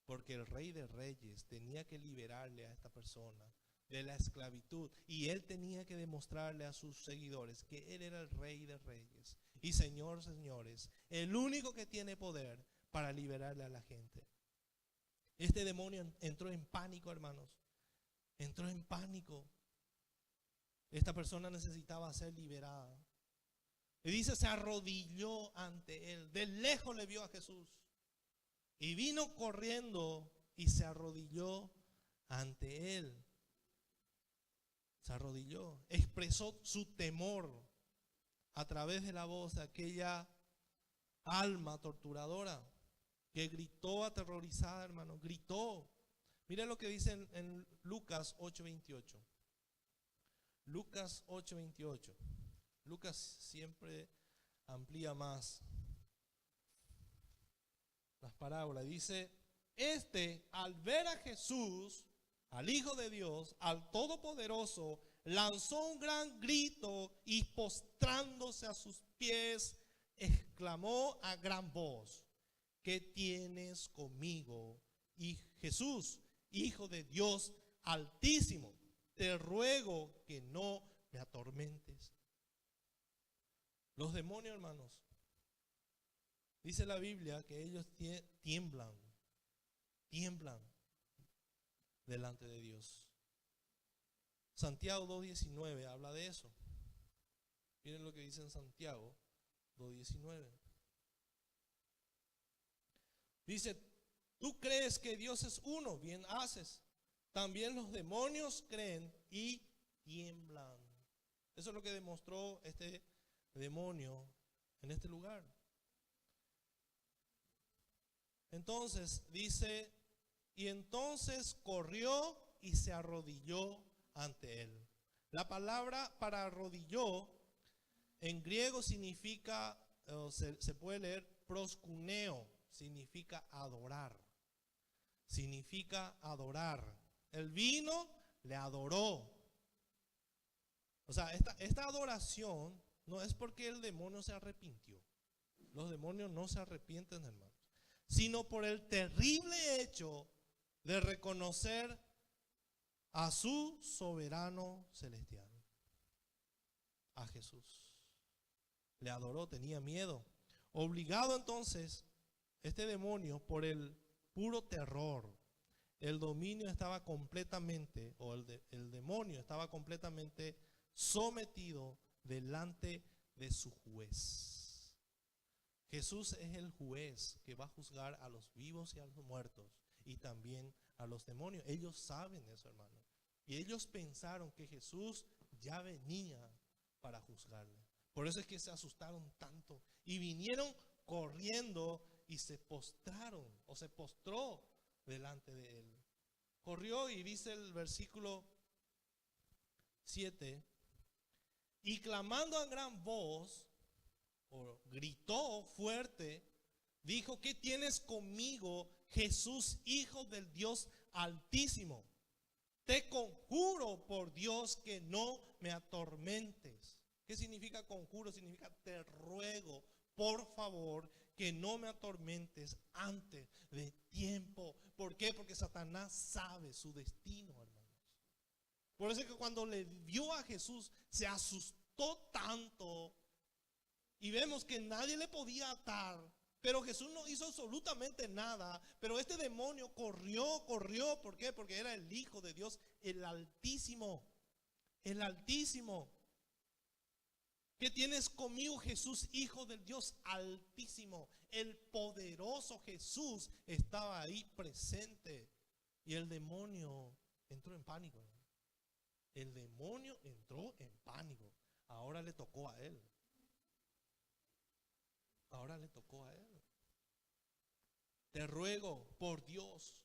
porque el Rey de Reyes tenía que liberarle a esta persona de la esclavitud, y él tenía que demostrarle a sus seguidores que él era el Rey de Reyes y Señor, señores, el único que tiene poder para liberarle a la gente. Este demonio entró en pánico, hermanos. Entró en pánico. esta persona necesitaba ser liberada. Y dice, se arrodilló ante él. De lejos le vio a Jesús. Y vino corriendo y se arrodilló ante él. Se arrodilló. Expresó su temor a través de la voz de aquella alma torturadora que gritó aterrorizada, hermano. Gritó. Miren lo que dice en Lucas 8:28. Lucas 8:28. Lucas siempre amplía más las parábolas. Dice, al ver a Jesús, al Hijo de Dios, al Todopoderoso, lanzó un gran grito y postrándose a sus pies, exclamó a gran voz, ¿qué tienes conmigo? Y Jesús, Hijo de Dios Altísimo, te ruego que no me atormentes. Los demonios, hermanos, dice la Biblia que ellos tiemblan delante de Dios. Santiago 2:19 habla de eso. Miren lo que dice en Santiago 2:19. Dice, tú crees que Dios es uno, bien haces. También los demonios creen y tiemblan. Eso es lo que demostró este demonio en este lugar. Entonces dice, y entonces corrió y se arrodilló ante él. La palabra para arrodilló en griego significa, se puede leer proskuneo, significa adorar. Significa adorar. Él vino, le adoró. O sea, esta adoración no es porque el demonio se arrepintió. Los demonios no se arrepienten, hermanos, sino por el terrible hecho de reconocer a su soberano celestial, a Jesús. Le adoró, tenía miedo. Obligado entonces, este demonio, por el puro terror, el dominio estaba completamente, o el demonio estaba completamente sometido delante de su juez. Jesús es el juez que va a juzgar a los vivos y a los muertos, y también a los demonios. Ellos saben eso, hermano. Y ellos pensaron que Jesús ya venía para juzgarle. Por eso es que se asustaron tanto y vinieron corriendo y se postraron, o se postró delante de él. Corrió, y dice el versículo 7, y clamando a gran voz, o gritó fuerte, dijo, ¿qué tienes conmigo, Jesús, Hijo del Dios Altísimo? Te conjuro por Dios que no me atormentes. ¿Qué significa conjuro? Significa te ruego, por favor, que no me atormentes antes de tiempo. ¿Por qué? Porque Satanás sabe su destino, hermanos. Por eso es que cuando le vio a Jesús se asustó tanto, y vemos que nadie le podía atar, pero Jesús no hizo absolutamente nada. Pero este demonio corrió. ¿Por qué? Porque era el Hijo de Dios, el Altísimo. El Altísimo. ¿Qué tienes conmigo, Jesús, Hijo del Dios Altísimo? El poderoso Jesús estaba ahí presente. Y el demonio entró en pánico. El demonio entró en pánico. Ahora le tocó a él. Ahora le tocó a él. Te ruego por Dios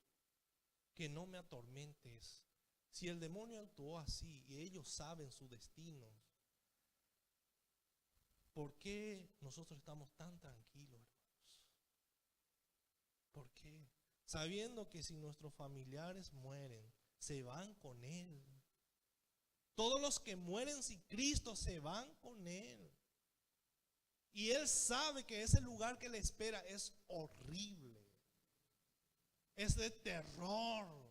que no me atormentes. Si el demonio actuó así y ellos saben su destino, ¿por qué nosotros estamos tan tranquilos, hermanos? ¿Por qué? Sabiendo que si nuestros familiares mueren, se van con Él. Todos los que mueren sin Cristo se van con Él. Y Él sabe que ese lugar que le espera es horrible. Es de terror.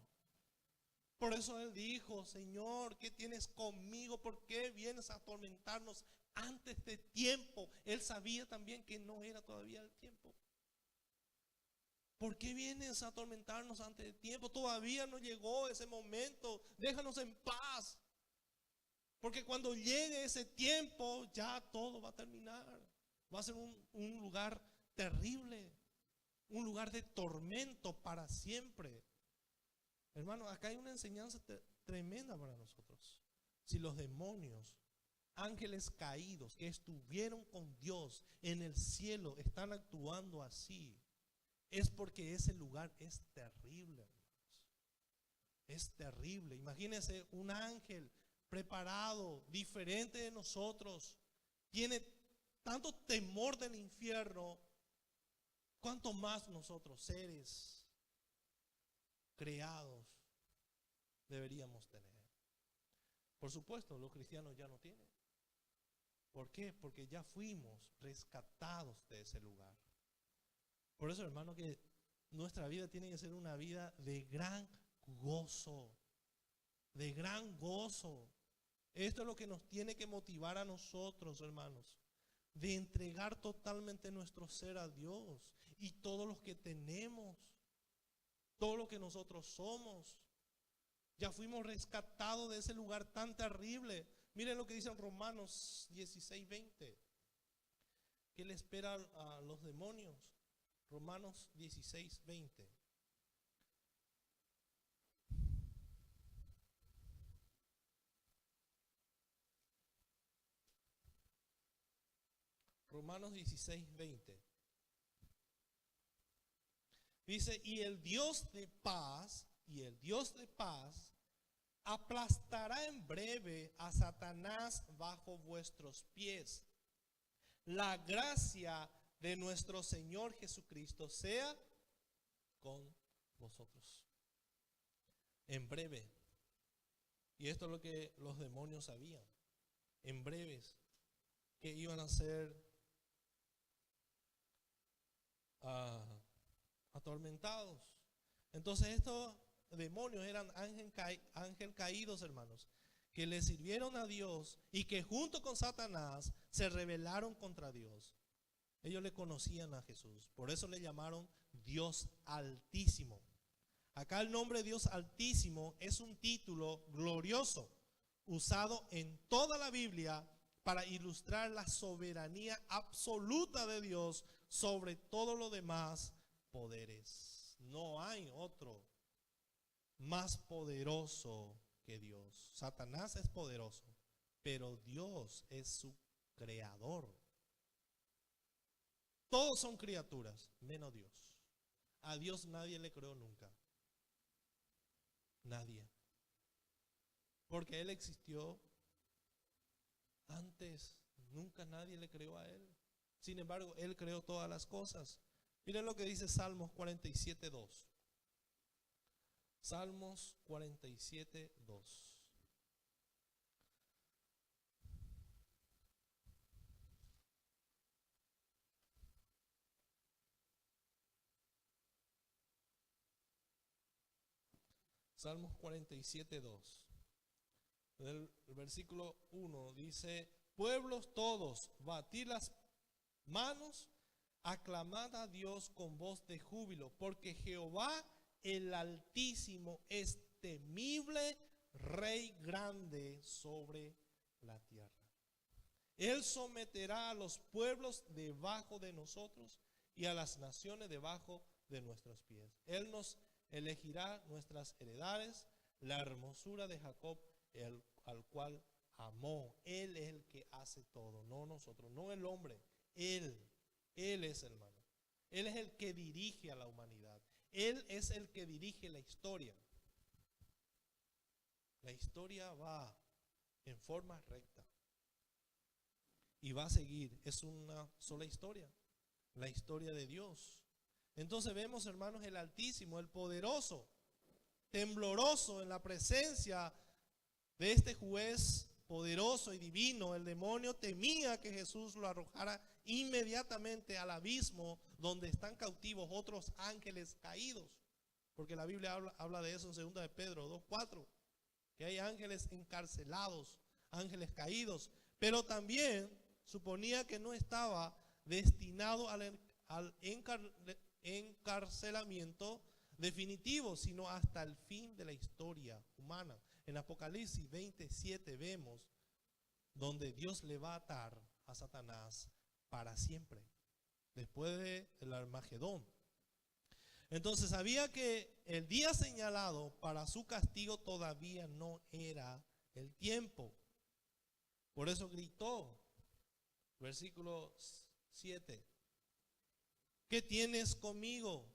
Por eso Él dijo, Señor, ¿qué tienes conmigo? ¿Por qué vienes a atormentarnos antes de tiempo? Él sabía también que no era todavía el tiempo. ¿Por qué vienes a atormentarnos antes de tiempo? Todavía no llegó ese momento. Déjanos en paz. Porque cuando llegue ese tiempo, ya todo va a terminar. Va a ser un lugar terrible, un lugar de tormento para siempre. Hermano, acá hay una enseñanza tremenda para nosotros. Si los demonios, ángeles caídos que estuvieron con Dios en el cielo, están actuando así, es porque ese lugar es terrible, hermanos. Es terrible. Imagínense un ángel preparado, diferente de nosotros, tiene tanto temor del infierno, cuanto más nosotros, seres creados, deberíamos tener. Por supuesto, los cristianos ya no tienen. ¿Por qué? Porque ya fuimos rescatados de ese lugar. Por eso, hermano, que nuestra vida tiene que ser una vida de gran gozo. De gran gozo. Esto es lo que nos tiene que motivar a nosotros, hermanos, de entregar totalmente nuestro ser a Dios y todo lo que tenemos, todo lo que nosotros somos. Ya fuimos rescatados de ese lugar tan terrible. Miren lo que dice en Romanos 16:20. ¿Qué le espera a los demonios? Romanos 16:20. Romanos 16:20. Dice, y el Dios de paz, aplastará en breve a Satanás bajo vuestros pies. La gracia de nuestro Señor Jesucristo sea con vosotros. En breve. Y esto es lo que los demonios sabían. En breves, que iban a ser atormentados. Entonces estos demonios eran ángel caídos, hermanos, que le sirvieron a Dios y que junto con Satanás se rebelaron contra Dios. Ellos le conocían a Jesús, por eso le llamaron Dios Altísimo. Acá el nombre Dios Altísimo es un título glorioso usado en toda la Biblia para ilustrar la soberanía absoluta de Dios sobre todo lo demás poderes. No hay otro más poderoso que Dios. Satanás es poderoso, pero Dios es su creador. Todos son criaturas, menos Dios. A Dios nadie le creó nunca. Nadie. Porque Él existió antes, nunca nadie le creó a Él. Sin embargo, Él creó todas las cosas. Miren lo que dice Salmos 47:2. Salmos 47:2. Salmos 47:2. El versículo 1 dice: pueblos todos, batid las manos, aclamad a Dios con voz de júbilo, porque Jehová el Altísimo es temible, Rey grande sobre la tierra. Él someterá a los pueblos debajo de nosotros y a las naciones debajo de nuestros pies. Él nos elegirá nuestras heredades, la hermosura de Jacob, al cual amó. Él es el que hace todo, no nosotros, no el hombre. Él es, hermano. Él es el que dirige a la humanidad. Él es el que dirige la historia. La historia va en forma recta y va a seguir. Es una sola historia, la historia de Dios. Entonces vemos, hermanos, el Altísimo, el poderoso, tembloroso en la presencia de este juez poderoso y divino. El demonio temía que Jesús lo arrojara inmediatamente al abismo donde están cautivos otros ángeles caídos, porque la Biblia habla de eso en 2 de Pedro 2:4, que hay ángeles encarcelados, ángeles caídos. Pero también suponía que no estaba destinado al encarcelamiento definitivo, sino hasta el fin de la historia humana. En Apocalipsis 27 vemos donde Dios le va a atar a Satanás para siempre, después del Armagedón. Entonces sabía que el día señalado para su castigo todavía no era el tiempo. Por eso gritó, versículo 7, ¿qué tienes conmigo?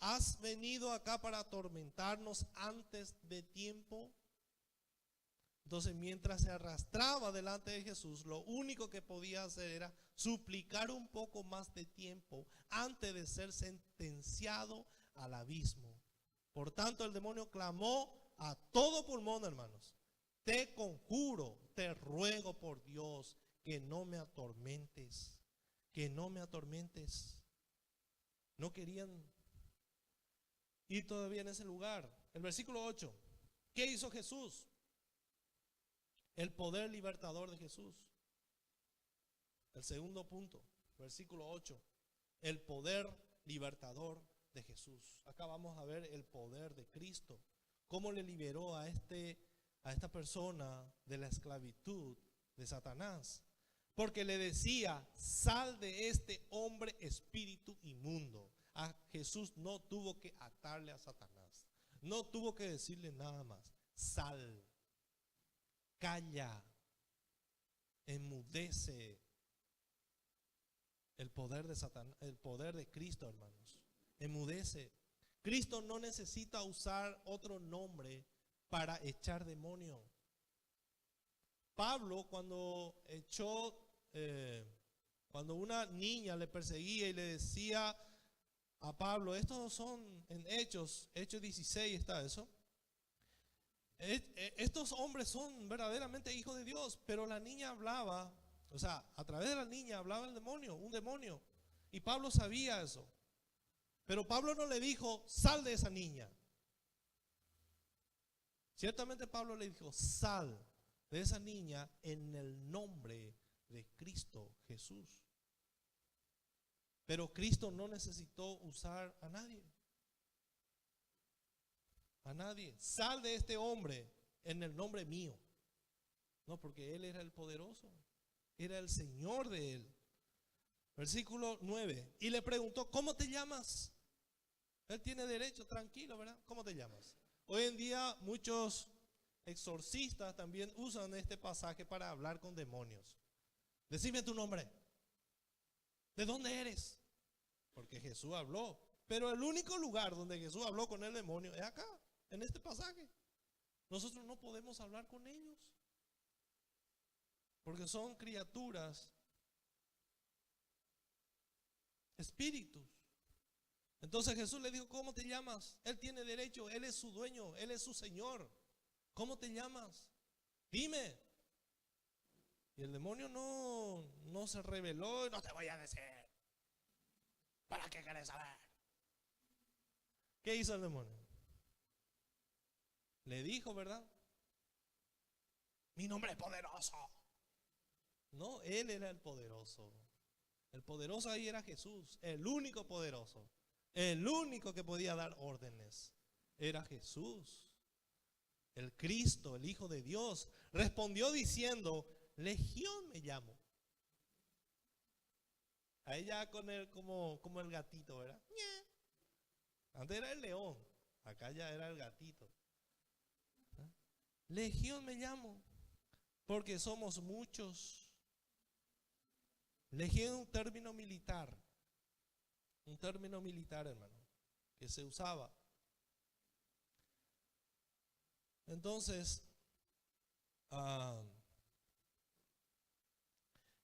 ¿Has venido acá para atormentarnos antes de tiempo? Entonces, mientras se arrastraba delante de Jesús, lo único que podía hacer era suplicar un poco más de tiempo antes de ser sentenciado al abismo. Por tanto, el demonio clamó a todo pulmón, hermanos: te conjuro, te ruego por Dios, que no me atormentes, que no me atormentes. No querían ir todavía en ese lugar. El versículo 8, ¿qué hizo Jesús? El poder libertador de Jesús. El segundo punto, versículo 8, el poder libertador de Jesús. Acá vamos a ver el poder de Cristo, cómo le liberó a esta persona de la esclavitud de Satanás. Porque le decía: sal de este hombre, espíritu inmundo. A Jesús no tuvo que atarle a Satanás, no tuvo que decirle nada más. Sal, calla, enmudece. El poder de Satanás, el poder de Cristo, hermanos, enmudece. Cristo no necesita usar otro nombre para echar demonio. Pablo, cuando una niña le perseguía y le decía a Pablo, estos son en Hechos 16 está eso. Estos hombres son verdaderamente hijos de Dios, pero la niña hablaba, o sea, a través de la niña hablaba el demonio, un demonio. Y Pablo sabía eso. Pero Pablo no le dijo: sal de esa niña. Ciertamente Pablo le dijo: sal de esa niña en el nombre de Cristo Jesús. Pero Cristo no necesitó usar a nadie. A nadie. Sal de este hombre en el nombre mío. No, porque Él era el poderoso. Era el Señor de él. Versículo 9. Y le preguntó: ¿cómo te llamas? Él tiene derecho, tranquilo, ¿verdad? ¿Cómo te llamas? Hoy en día muchos exorcistas también usan este pasaje para hablar con demonios. Decime tu nombre. ¿De dónde eres? Porque Jesús habló. Pero el único lugar donde Jesús habló con el demonio es acá, en este pasaje. Nosotros no podemos hablar con ellos, porque son criaturas, espíritus. Entonces Jesús le dijo: ¿cómo te llamas? Él tiene derecho, Él es su dueño, Él es su Señor. ¿Cómo te llamas? Dime. Y el demonio no se rebeló: no te voy a decir. ¿Para qué querés saber? ¿Qué hizo el demonio? Le dijo, ¿verdad? Mi nombre es poderoso. No, Él era el poderoso. El poderoso ahí era Jesús, el único poderoso. El único que podía dar órdenes era Jesús, el Cristo, el Hijo de Dios. Respondió diciendo: Legión me llamo. Ahí ya con él como el gatito, ¿verdad? Antes era el león, acá ya era el gatito. Legión me llamo, porque somos muchos. Legión es un término militar, hermano, que se usaba. Entonces,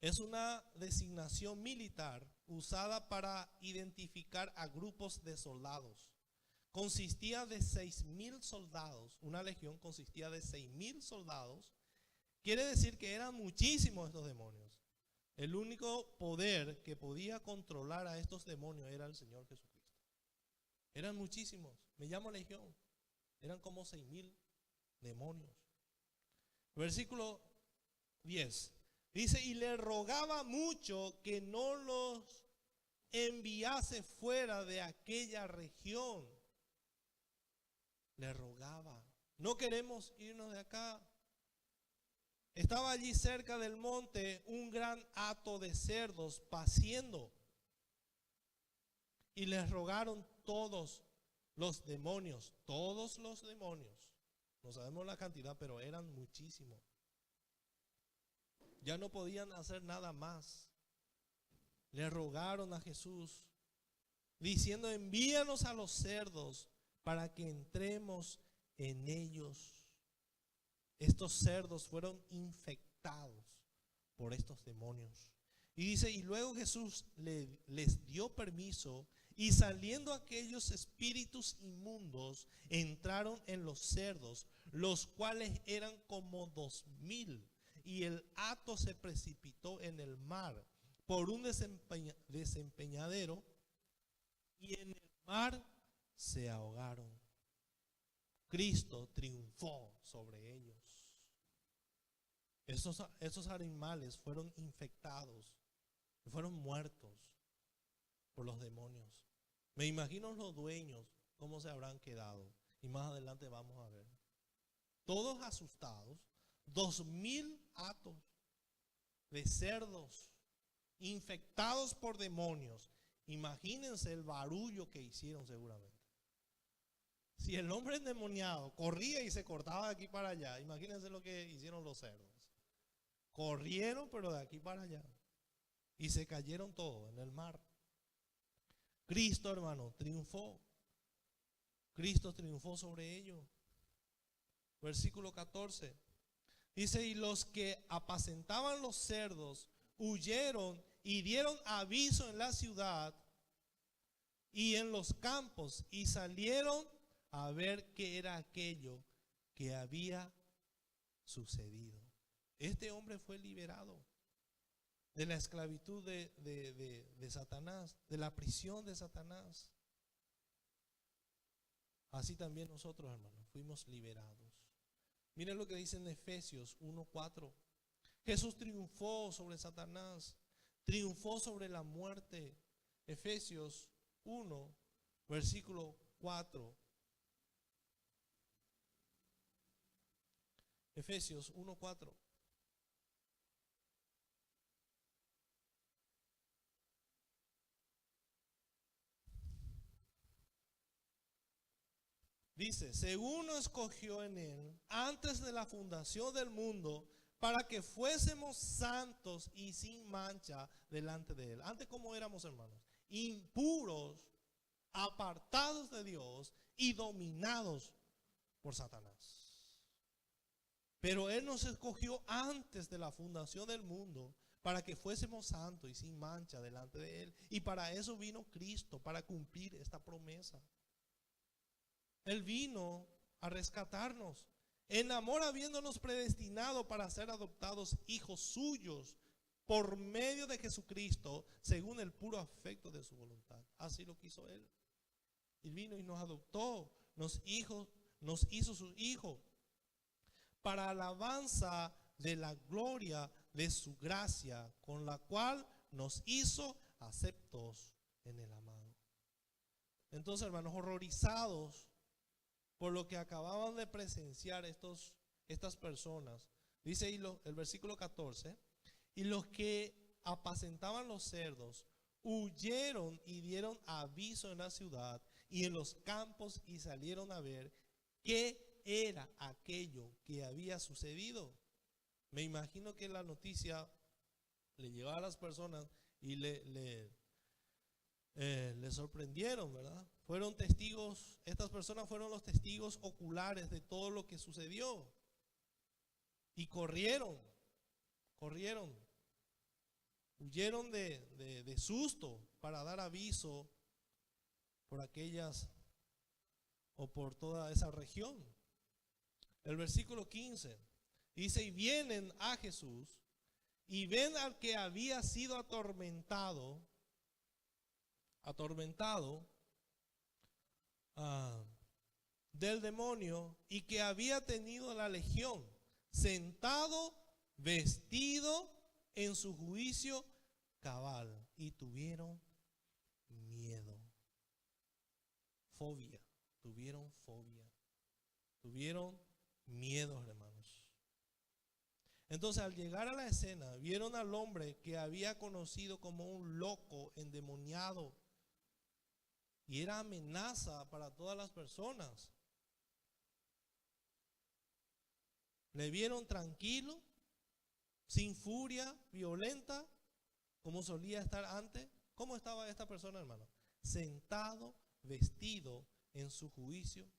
es una designación militar usada para identificar a grupos de soldados. Consistía de 6,000 soldados. Una legión consistía de 6,000 soldados. Quiere decir que eran muchísimos estos demonios. El único poder que podía controlar a estos demonios era el Señor Jesucristo. Eran muchísimos. Me llamo legión. Eran como 6,000 demonios. Versículo 10. Dice: y le rogaba mucho que no los enviase fuera de aquella región. Le rogaba: no queremos irnos de acá. Estaba allí cerca del monte un gran hato de cerdos paciendo, y les rogaron todos los demonios, no sabemos la cantidad, pero eran muchísimos. Ya no podían hacer nada más. Le rogaron a Jesús, diciendo: envíanos a los cerdos para que entremos en ellos. Estos cerdos fueron infectados por estos demonios. Y dice, y luego Jesús les dio permiso, y saliendo aquellos espíritus inmundos, entraron en los cerdos, los cuales eran como 2000. Y el hato se precipitó en el mar por un desempeñadero, y en el mar se ahogaron. Cristo triunfó sobre ellos. Esos animales fueron infectados, fueron muertos por los demonios. Me imagino los dueños cómo se habrán quedado, y más adelante vamos a ver. Todos asustados, 2000 hatos de cerdos infectados por demonios. Imagínense el barullo que hicieron seguramente. Si el hombre endemoniado corría y se cortaba de aquí para allá, imagínense lo que hicieron los cerdos. Corrieron, pero de aquí para allá, y se cayeron todos en el mar. Cristo, hermano, triunfó. Cristo triunfó sobre ellos. Versículo 14. Dice, y los que apacentaban los cerdos huyeron y dieron aviso en la ciudad y en los campos, y salieron a ver qué era aquello que había sucedido. Este hombre fue liberado de la esclavitud de Satanás, de la prisión de Satanás. Así también nosotros, hermanos, fuimos liberados. Miren lo que dice en Efesios 1:4. Jesús triunfó sobre Satanás, triunfó sobre la muerte. Efesios 1, versículo 4. Efesios 1:4. Dice, según nos escogió en él antes de la fundación del mundo, para que fuésemos santos y sin mancha delante de él. Antes, ¿cómo éramos, hermanos? Impuros, apartados de Dios y dominados por Satanás. Pero él nos escogió antes de la fundación del mundo para que fuésemos santos y sin mancha delante de él. Y para eso vino Cristo, para cumplir esta promesa. Él vino a rescatarnos, en amor habiéndonos predestinado para ser adoptados hijos suyos por medio de Jesucristo, según el puro afecto de su voluntad. Así lo quiso él. Y vino y nos adoptó, nos hizo sus hijos, para alabanza de la gloria de su gracia, con la cual nos hizo aceptos en el amado. Entonces, hermanos, horrorizados por lo que acababan de presenciar estas personas, dice el versículo 14, y los que apacentaban los cerdos huyeron y dieron aviso en la ciudad y en los campos, y salieron a ver qué era aquello que había sucedido. Me imagino que la noticia le llegó a las personas y le sorprendieron, ¿verdad? Fueron testigos, estas personas fueron los testigos oculares de todo lo que sucedió. Y corrieron, huyeron de susto para dar aviso por aquellas o por toda esa región. El versículo 15 dice, y vienen a Jesús y ven al que había sido atormentado del demonio, y que había tenido la legión, sentado, vestido en su juicio cabal, y tuvieron miedo. Tuvieron miedo, hermanos. Entonces, al llegar a la escena, vieron al hombre que había conocido como un loco endemoniado. Y era amenaza para todas las personas. Le vieron tranquilo, sin furia, violenta, como solía estar antes. ¿Cómo estaba esta persona, hermano? Sentado, vestido en su juicio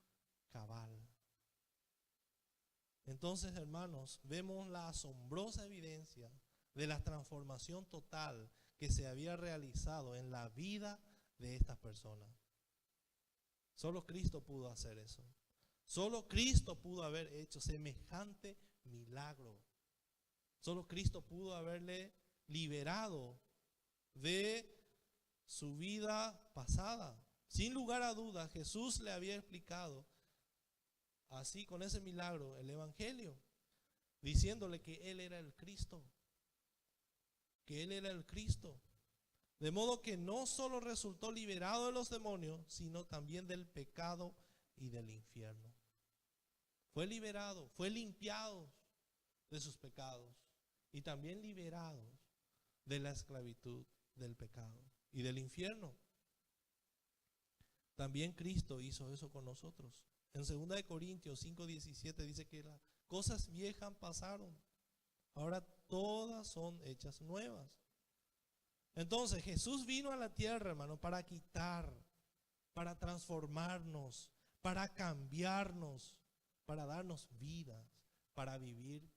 cabal. Entonces, hermanos, vemos la asombrosa evidencia de la transformación total que se había realizado en la vida de estas personas. Solo Cristo pudo hacer eso. Solo Cristo pudo haber hecho semejante milagro. Solo Cristo pudo haberle liberado de su vida pasada. Sin lugar a dudas, Jesús le había explicado así con ese milagro el evangelio, diciéndole que Él era el Cristo. Que Él era el Cristo. De modo que no solo resultó liberado de los demonios, sino también del pecado y del infierno. Fue liberado, fue limpiado de sus pecados y también liberado de la esclavitud del pecado y del infierno. También Cristo hizo eso con nosotros. En 2 Corintios 5:17 dice que las cosas viejas pasaron, ahora todas son hechas nuevas. Entonces Jesús vino a la tierra, hermano, para quitar, para transformarnos, para cambiarnos, para darnos vidas, para vivir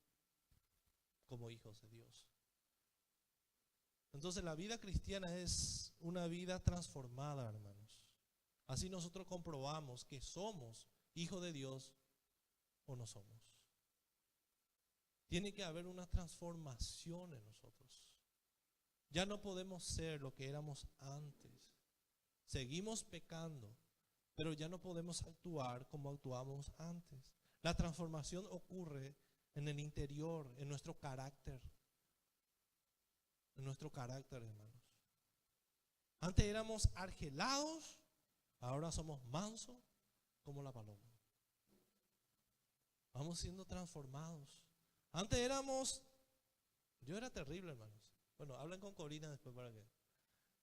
como hijos de Dios. Entonces la vida cristiana es una vida transformada, hermanos. Así nosotros comprobamos que somos hijos de Dios o no somos. Tiene que haber una transformación en nosotros. Ya no podemos ser lo que éramos antes. Seguimos pecando, pero ya no podemos actuar como actuábamos antes. La transformación ocurre en el interior, en nuestro carácter. En nuestro carácter, hermanos. Antes éramos argelados, ahora somos mansos como la paloma. Vamos siendo transformados. Antes yo era terrible, hermanos. Bueno, hablen con Corina después para que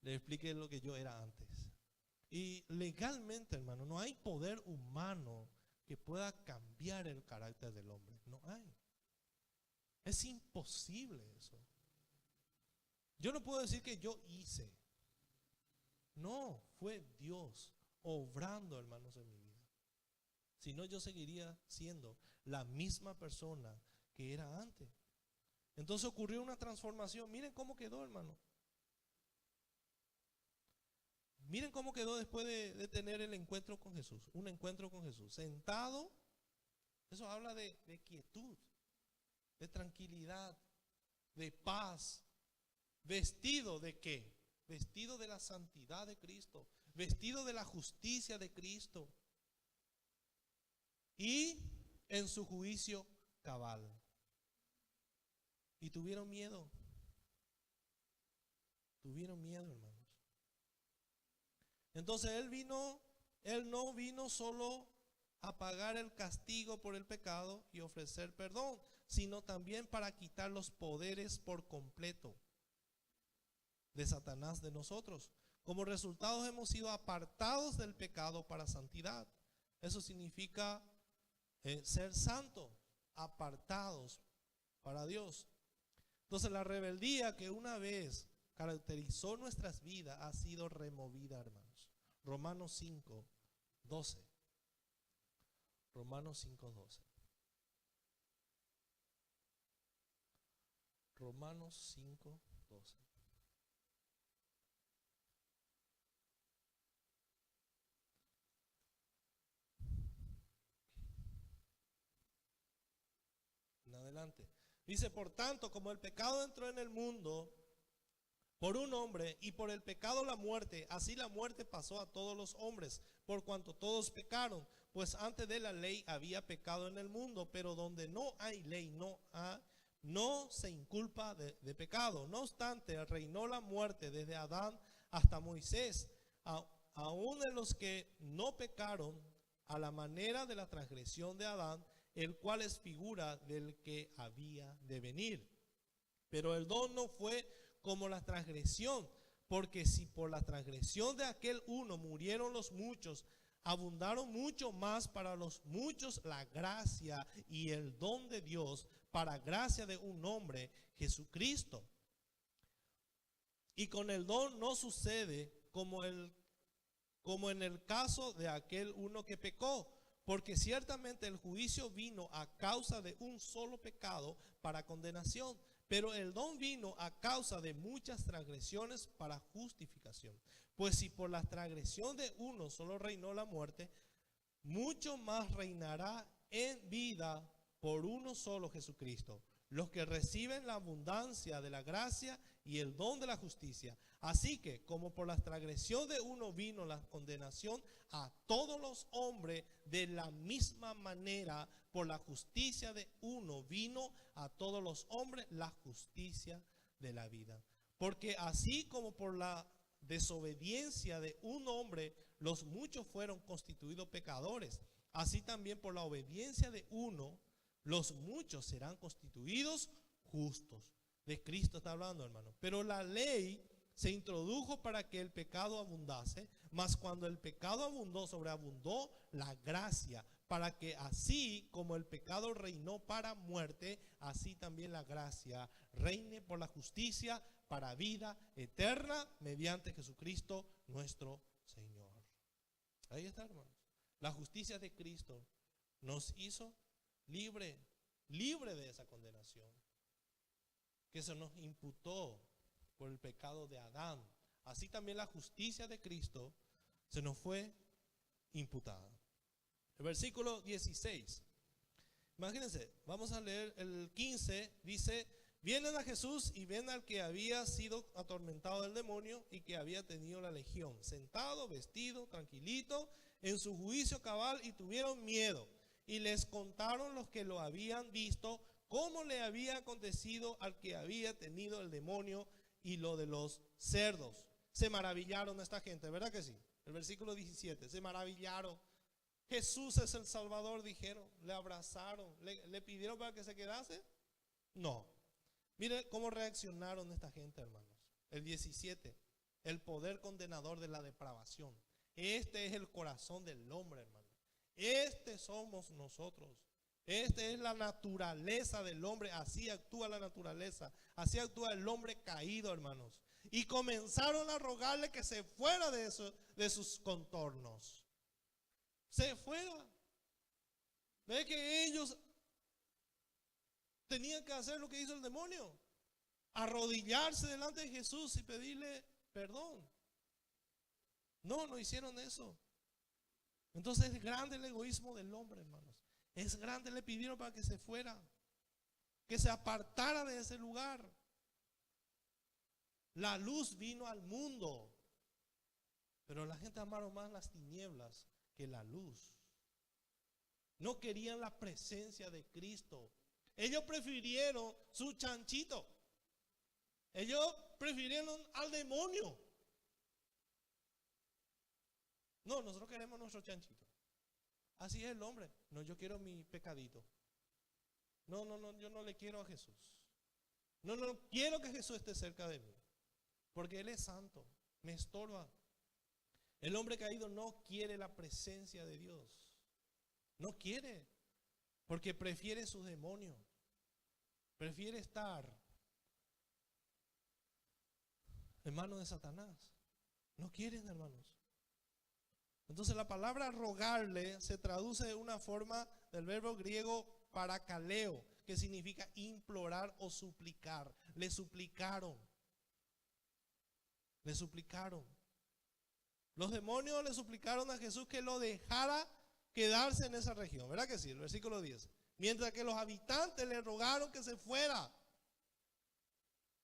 les explique lo que yo era antes. Y legalmente, hermano, no hay poder humano que pueda cambiar el carácter del hombre. No hay. Es imposible eso. Yo no puedo decir que yo hice. No, fue Dios obrando, hermanos, en mi vida. Si no, yo seguiría siendo la misma persona que era antes. Entonces ocurrió una transformación. Miren cómo quedó, hermano. Miren cómo quedó después de tener el encuentro con Jesús. Un encuentro con Jesús. Sentado, eso habla de quietud, de tranquilidad, de paz. Vestido de qué? Vestido de la santidad de Cristo. Vestido de la justicia de Cristo. Y en su juicio cabal. Y tuvieron miedo. Tuvieron miedo, hermanos. Entonces Él no vino solo a pagar el castigo por el pecado y ofrecer perdón, sino también para quitar los poderes por completo de Satanás de nosotros. Como resultado hemos sido apartados del pecado para santidad. Eso significa ser santos, apartados para Dios. Entonces la rebeldía que una vez caracterizó nuestras vidas ha sido removida, hermanos. Romanos 5:12. Romanos 5:12. Romanos 5:12. En adelante. Dice, por tanto, como el pecado entró en el mundo por un hombre y por el pecado la muerte, así la muerte pasó a todos los hombres, por cuanto todos pecaron. Pues antes de la ley había pecado en el mundo, pero donde no hay ley no se inculpa de pecado. No obstante, reinó la muerte desde Adán hasta Moisés, aún en los que no pecaron a la manera de la transgresión de Adán, el cual es figura del que había de venir. Pero el don no fue como la transgresión, porque si por la transgresión de aquel uno murieron los muchos, abundaron mucho más para los muchos la gracia y el don de Dios para gracia de un hombre, Jesucristo. Y con el don no sucede como en el caso de aquel uno que pecó, porque ciertamente el juicio vino a causa de un solo pecado para condenación, pero el don vino a causa de muchas transgresiones para justificación. Pues si por la transgresión de uno solo reinó la muerte, mucho más reinará en vida por uno solo, Jesucristo, los que reciben la abundancia de la gracia y el don de la justicia. Así que, como por la transgresión de uno vino la condenación a todos los hombres, de la misma manera, por la justicia de uno vino a todos los hombres la justicia de la vida. Porque así como por la desobediencia de un hombre los muchos fueron constituidos pecadores, así también por la obediencia de uno los muchos serán constituidos justos. De Cristo está hablando, hermano. Pero la ley se introdujo para que el pecado abundase, mas cuando el pecado abundó, sobreabundó la gracia, para que así como el pecado reinó para muerte, así también la gracia reine por la justicia para vida eterna mediante Jesucristo nuestro Señor. Ahí está, hermanos. La justicia de Cristo nos hizo libre de esa condenación que se nos imputó por el pecado de Adán. Así también la justicia de Cristo se nos fue imputada. El versículo 16. Imagínense, vamos a leer el 15. Dice: vienen a Jesús y ven al que había sido atormentado del demonio y que había tenido la legión, sentado, vestido, tranquilito, en su juicio cabal, y tuvieron miedo. Y les contaron los que lo habían visto cómo le había acontecido al que había tenido el demonio y lo de los cerdos. Se maravillaron esta gente, ¿verdad que sí? El versículo 17, se maravillaron. Jesús es el Salvador, dijeron, le abrazaron, le pidieron para que se quedase. No. Mire cómo reaccionaron esta gente, hermanos. El 17, el poder condenador de la depravación. Este es el corazón del hombre, hermano. Este somos nosotros. Esta es la naturaleza del hombre. Así actúa la naturaleza. Así actúa el hombre caído, hermanos. Y comenzaron a rogarle que se fuera de sus contornos. Se fuera. Ve que ellos tenían que hacer lo que hizo el demonio: arrodillarse delante de Jesús y pedirle perdón. No hicieron eso. Entonces es grande el egoísmo del hombre, hermanos. Es grande, le pidieron para que se fuera, que se apartara de ese lugar. La luz vino al mundo, pero la gente amaron más las tinieblas que la luz. No querían la presencia de Cristo. Ellos prefirieron su chanchito. Ellos prefirieron al demonio. No, nosotros queremos nuestro chanchito. Así es el hombre. No, yo quiero mi pecadito. No, yo no le quiero a Jesús. No quiero que Jesús esté cerca de mí, porque Él es santo, me estorba. El hombre caído no quiere la presencia de Dios. No quiere, porque prefiere sus demonios. Prefiere estar en manos de Satanás. No quieren, hermanos. Entonces la palabra rogarle se traduce de una forma del verbo griego parakaleo, que significa implorar o suplicar. Le suplicaron. Le suplicaron. Los demonios le suplicaron a Jesús que lo dejara quedarse en esa región. ¿Verdad que sí? El versículo 10. Mientras que los habitantes le rogaron que se fuera.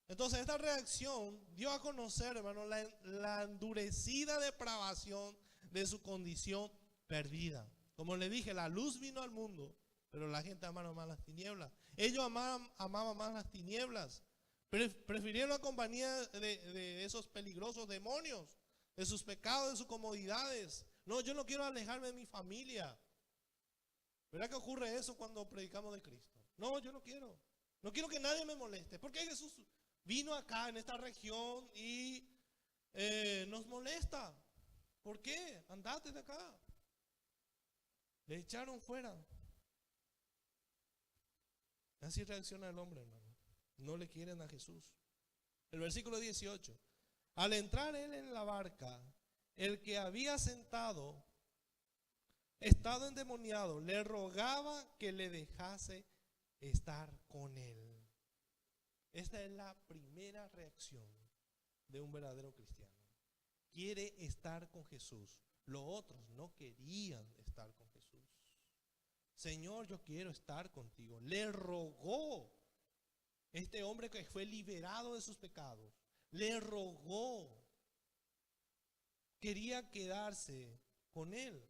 Entonces esta reacción dio a conocer, hermano, la endurecida depravación de su condición perdida. Como le dije, la luz vino al mundo, pero la gente amaron más las tinieblas. Ellos amaban más las tinieblas. Prefirieron la compañía de esos peligrosos demonios, de sus pecados, de sus comodidades. No, yo no quiero alejarme de mi familia. ¿Verdad que ocurre eso cuando predicamos de Cristo? No, yo no quiero. No quiero que nadie me moleste. Porque Jesús vino acá en esta región y nos molesta. ¿Por qué? Andate de acá. Le echaron fuera. Así reacciona el hombre, hermano. No le quieren a Jesús. El versículo 18. Al entrar él en la barca, el que había estado endemoniado, le rogaba que le dejase estar con él. Esta es la primera reacción de un verdadero cristiano. Quiere estar con Jesús. Los otros no querían estar con Jesús. Señor, yo quiero estar contigo. Le rogó este hombre que fue liberado de sus pecados. Le rogó. Quería quedarse con él.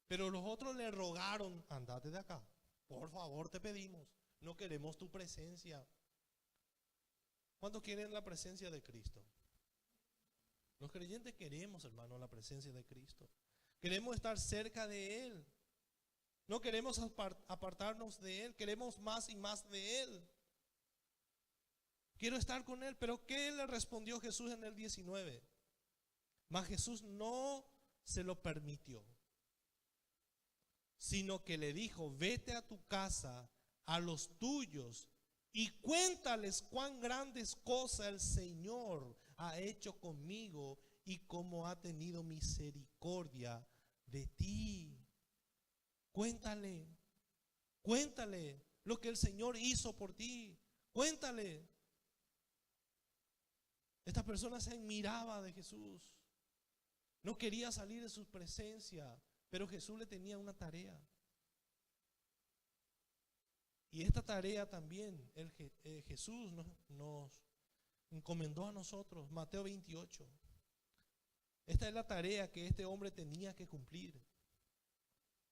Pero los otros le rogaron, andate de acá. Por favor, te pedimos. No queremos tu presencia. ¿Cuántos quieren la presencia de Cristo? Los creyentes queremos, hermano, la presencia de Cristo. Queremos estar cerca de Él. No queremos apartarnos de Él. Queremos más y más de Él. Quiero estar con Él. Pero ¿qué le respondió Jesús en el 19? Mas Jesús no se lo permitió, sino que le dijo, vete a tu casa, a los tuyos, y cuéntales cuán grandes cosas el Señor ha hecho conmigo y cómo ha tenido misericordia de ti. Cuéntale lo que el Señor hizo por ti. Cuéntale. Esta persona se admiraba de Jesús. No quería salir de su presencia, pero Jesús le tenía una tarea. Y esta tarea también Jesús nos encomendó a nosotros. Mateo 28. Esta es la tarea que este hombre tenía que cumplir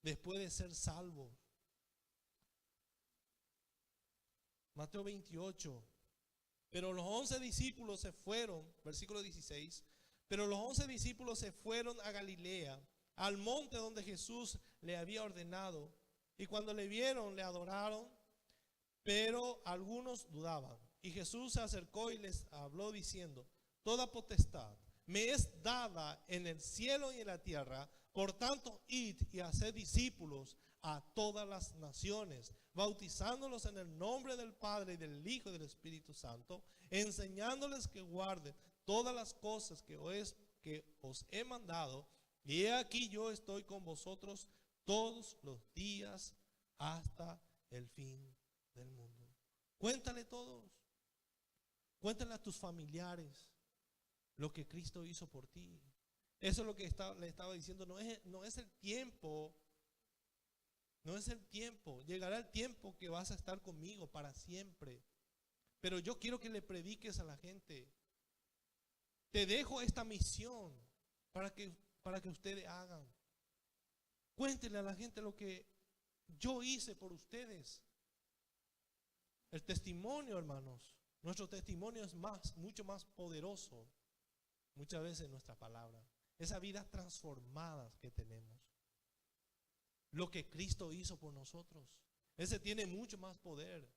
después de ser salvo. Mateo 28. Pero los 11 discípulos se fueron, versículo 16. Pero los 11 discípulos se fueron a Galilea, al monte donde Jesús le había ordenado. Y cuando le vieron, le adoraron, pero algunos dudaban. Y Jesús se acercó y les habló diciendo, toda potestad me es dada en el cielo y en la tierra. Por tanto, id y haced discípulos a todas las naciones, bautizándolos en el nombre del Padre y del Hijo y del Espíritu Santo, enseñándoles que guarden todas las cosas que os he mandado. Y he aquí yo estoy con vosotros todos los días hasta el fin del mundo. Cuéntale a todos. Cuéntale a tus familiares lo que Cristo hizo por ti. Eso es lo que le estaba diciendo. No es el tiempo. No es el tiempo. Llegará el tiempo que vas a estar conmigo para siempre. Pero yo quiero que le prediques a la gente. Te dejo esta misión para que ustedes hagan. Cuéntenle a la gente lo que yo hice por ustedes. El testimonio, hermanos, nuestro testimonio es mucho más poderoso muchas veces nuestra palabra. Esa vida transformada que tenemos. Lo que Cristo hizo por nosotros. Ese tiene mucho más poder.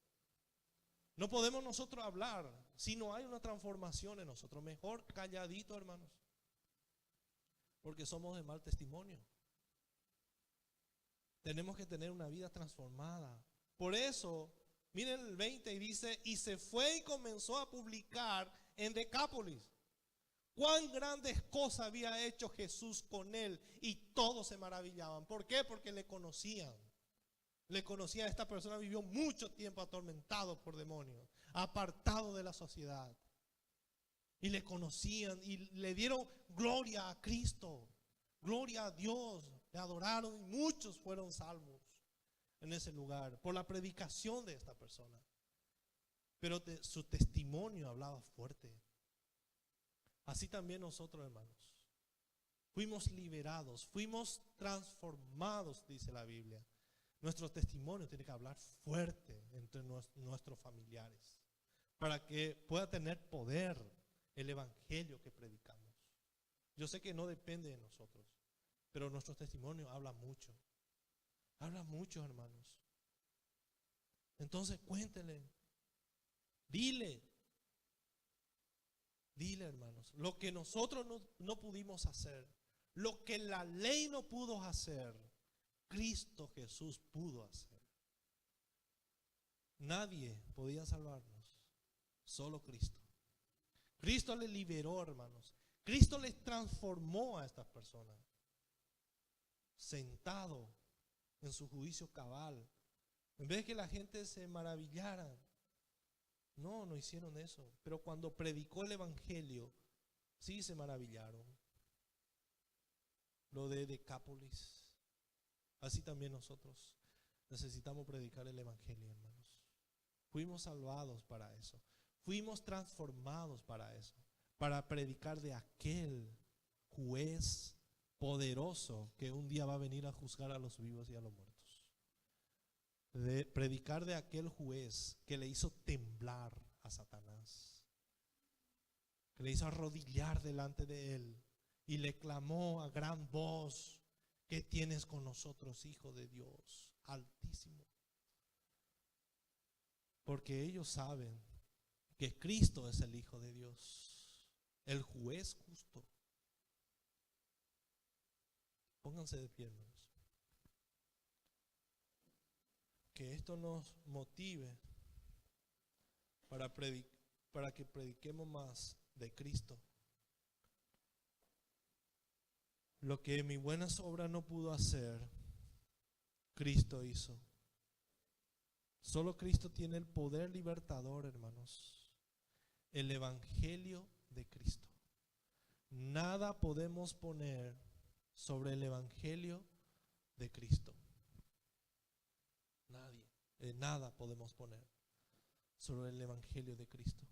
No podemos nosotros hablar si no hay una transformación en nosotros. Mejor calladito, hermanos. Porque somos de mal testimonio. Tenemos que tener una vida transformada. Por eso, miren el 20 y dice, y se fue y comenzó a publicar en Decápolis cuán grandes cosas había hecho Jesús con él, y todos se maravillaban. ¿Por qué? Porque le conocían. Le conocían. Esta persona vivió mucho tiempo atormentado por demonios, apartado de la sociedad. Y le conocían y le dieron gloria a Cristo, gloria a Dios. Le adoraron y muchos fueron salvos en ese lugar por la predicación de esta persona. Pero su testimonio hablaba fuerte. Así también nosotros, hermanos, fuimos liberados, fuimos transformados, dice la Biblia. Nuestro testimonio tiene que hablar fuerte entre nuestros familiares para que pueda tener poder el evangelio que predicamos. Yo sé que no depende de nosotros, pero nuestro testimonio habla mucho. Habla mucho, hermanos. Entonces cuéntele. Dile, hermanos, lo que nosotros no pudimos hacer, lo que la ley no pudo hacer, Cristo Jesús pudo hacer. Nadie podía salvarnos, solo Cristo. Cristo les liberó, hermanos. Cristo les transformó a estas personas. Sentado en su juicio cabal. En vez de que la gente se maravillara. No hicieron eso. Pero cuando predicó el evangelio, sí se maravillaron. Lo de Decápolis. Así también nosotros necesitamos predicar el evangelio, hermanos. Fuimos salvados para eso. Fuimos transformados para eso. Para predicar de aquel juez poderoso que un día va a venir a juzgar a los vivos y a los muertos. De predicar de aquel juez que le hizo temblar a Satanás, que le hizo arrodillar delante de él y le clamó a gran voz: ¿qué tienes con nosotros, Hijo de Dios Altísimo? Porque ellos saben que Cristo es el Hijo de Dios, el juez justo. Pónganse de pie, hermanos. Que esto nos motive para que prediquemos más de Cristo. Lo que mi buenas obras no pudo hacer, Cristo hizo. Solo Cristo tiene el poder libertador, hermanos. El evangelio de Cristo. Nada podemos poner sobre el evangelio de Cristo. Nada podemos poner sobre el evangelio de Cristo.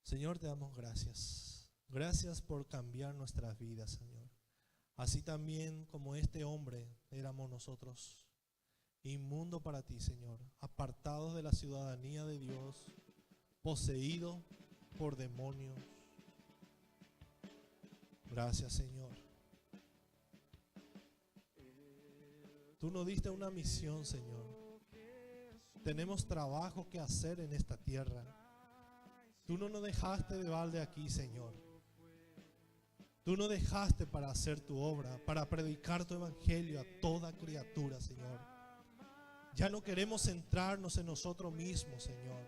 Señor, te damos gracias. Gracias por cambiar nuestras vidas, Señor. Así también como este hombre éramos nosotros, inmundo para ti, Señor, apartados de la ciudadanía de Dios, poseídos por demonios. Gracias, Señor. Tú nos diste una misión, Señor. Tenemos trabajo que hacer en esta tierra. Tú no nos dejaste de balde aquí, Señor. Tú nos dejaste para hacer tu obra, para predicar tu evangelio a toda criatura, Señor. Ya no queremos centrarnos en nosotros mismos, Señor.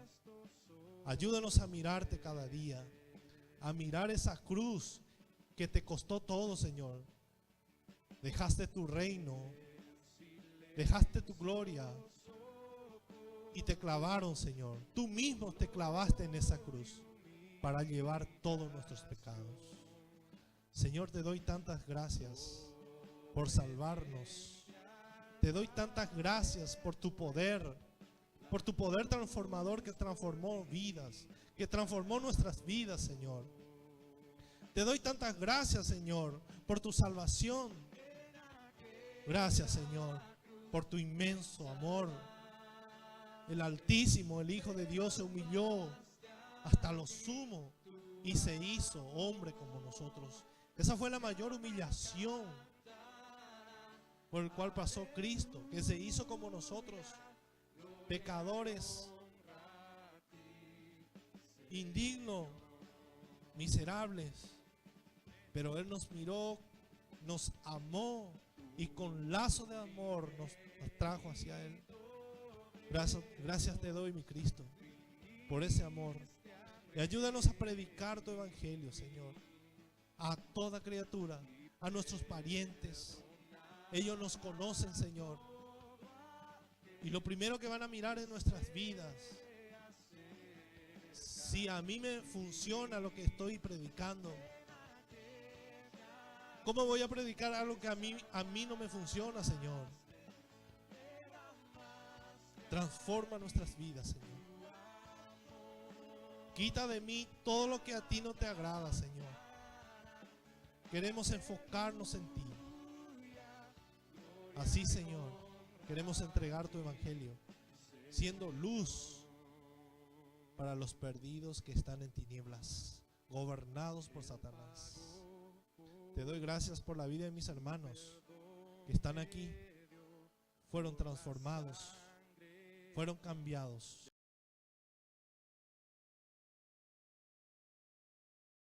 Ayúdanos a mirarte cada día, a mirar esa cruz que te costó todo, Señor. Dejaste tu reino, dejaste tu gloria y te clavaron, Señor. Tú mismo te clavaste en esa cruz para llevar todos nuestros pecados. Señor, te doy tantas gracias por salvarnos. Te doy tantas gracias por tu poder transformador que transformó vidas, que transformó nuestras vidas, Señor. Te doy tantas gracias, Señor, por tu salvación. Gracias, Señor, por tu inmenso amor. El Altísimo, el Hijo de Dios, se humilló hasta lo sumo y se hizo hombre como nosotros. Esa fue la mayor humillación por el cual pasó Cristo, que se hizo como nosotros, pecadores, indignos, miserables. Pero Él nos miró, nos amó y con lazo de amor nos trajo hacia Él. Gracias te doy, mi Cristo, por ese amor. Y ayúdanos a predicar tu evangelio, Señor, a toda criatura, a nuestros parientes. Ellos nos conocen, Señor. Y lo primero que van a mirar en nuestras vidas, si a mí me funciona lo que estoy predicando, ¿cómo voy a predicar algo que a mí no me funciona, Señor? Transforma nuestras vidas, Señor. Quita de mí todo lo que a ti no te agrada, Señor. Queremos enfocarnos en ti. Así, Señor, queremos entregar tu evangelio, siendo luz para los perdidos que están en tinieblas, gobernados por Satanás. Te doy gracias por la vida de mis hermanos. que están aquí fueron transformados, fueron cambiados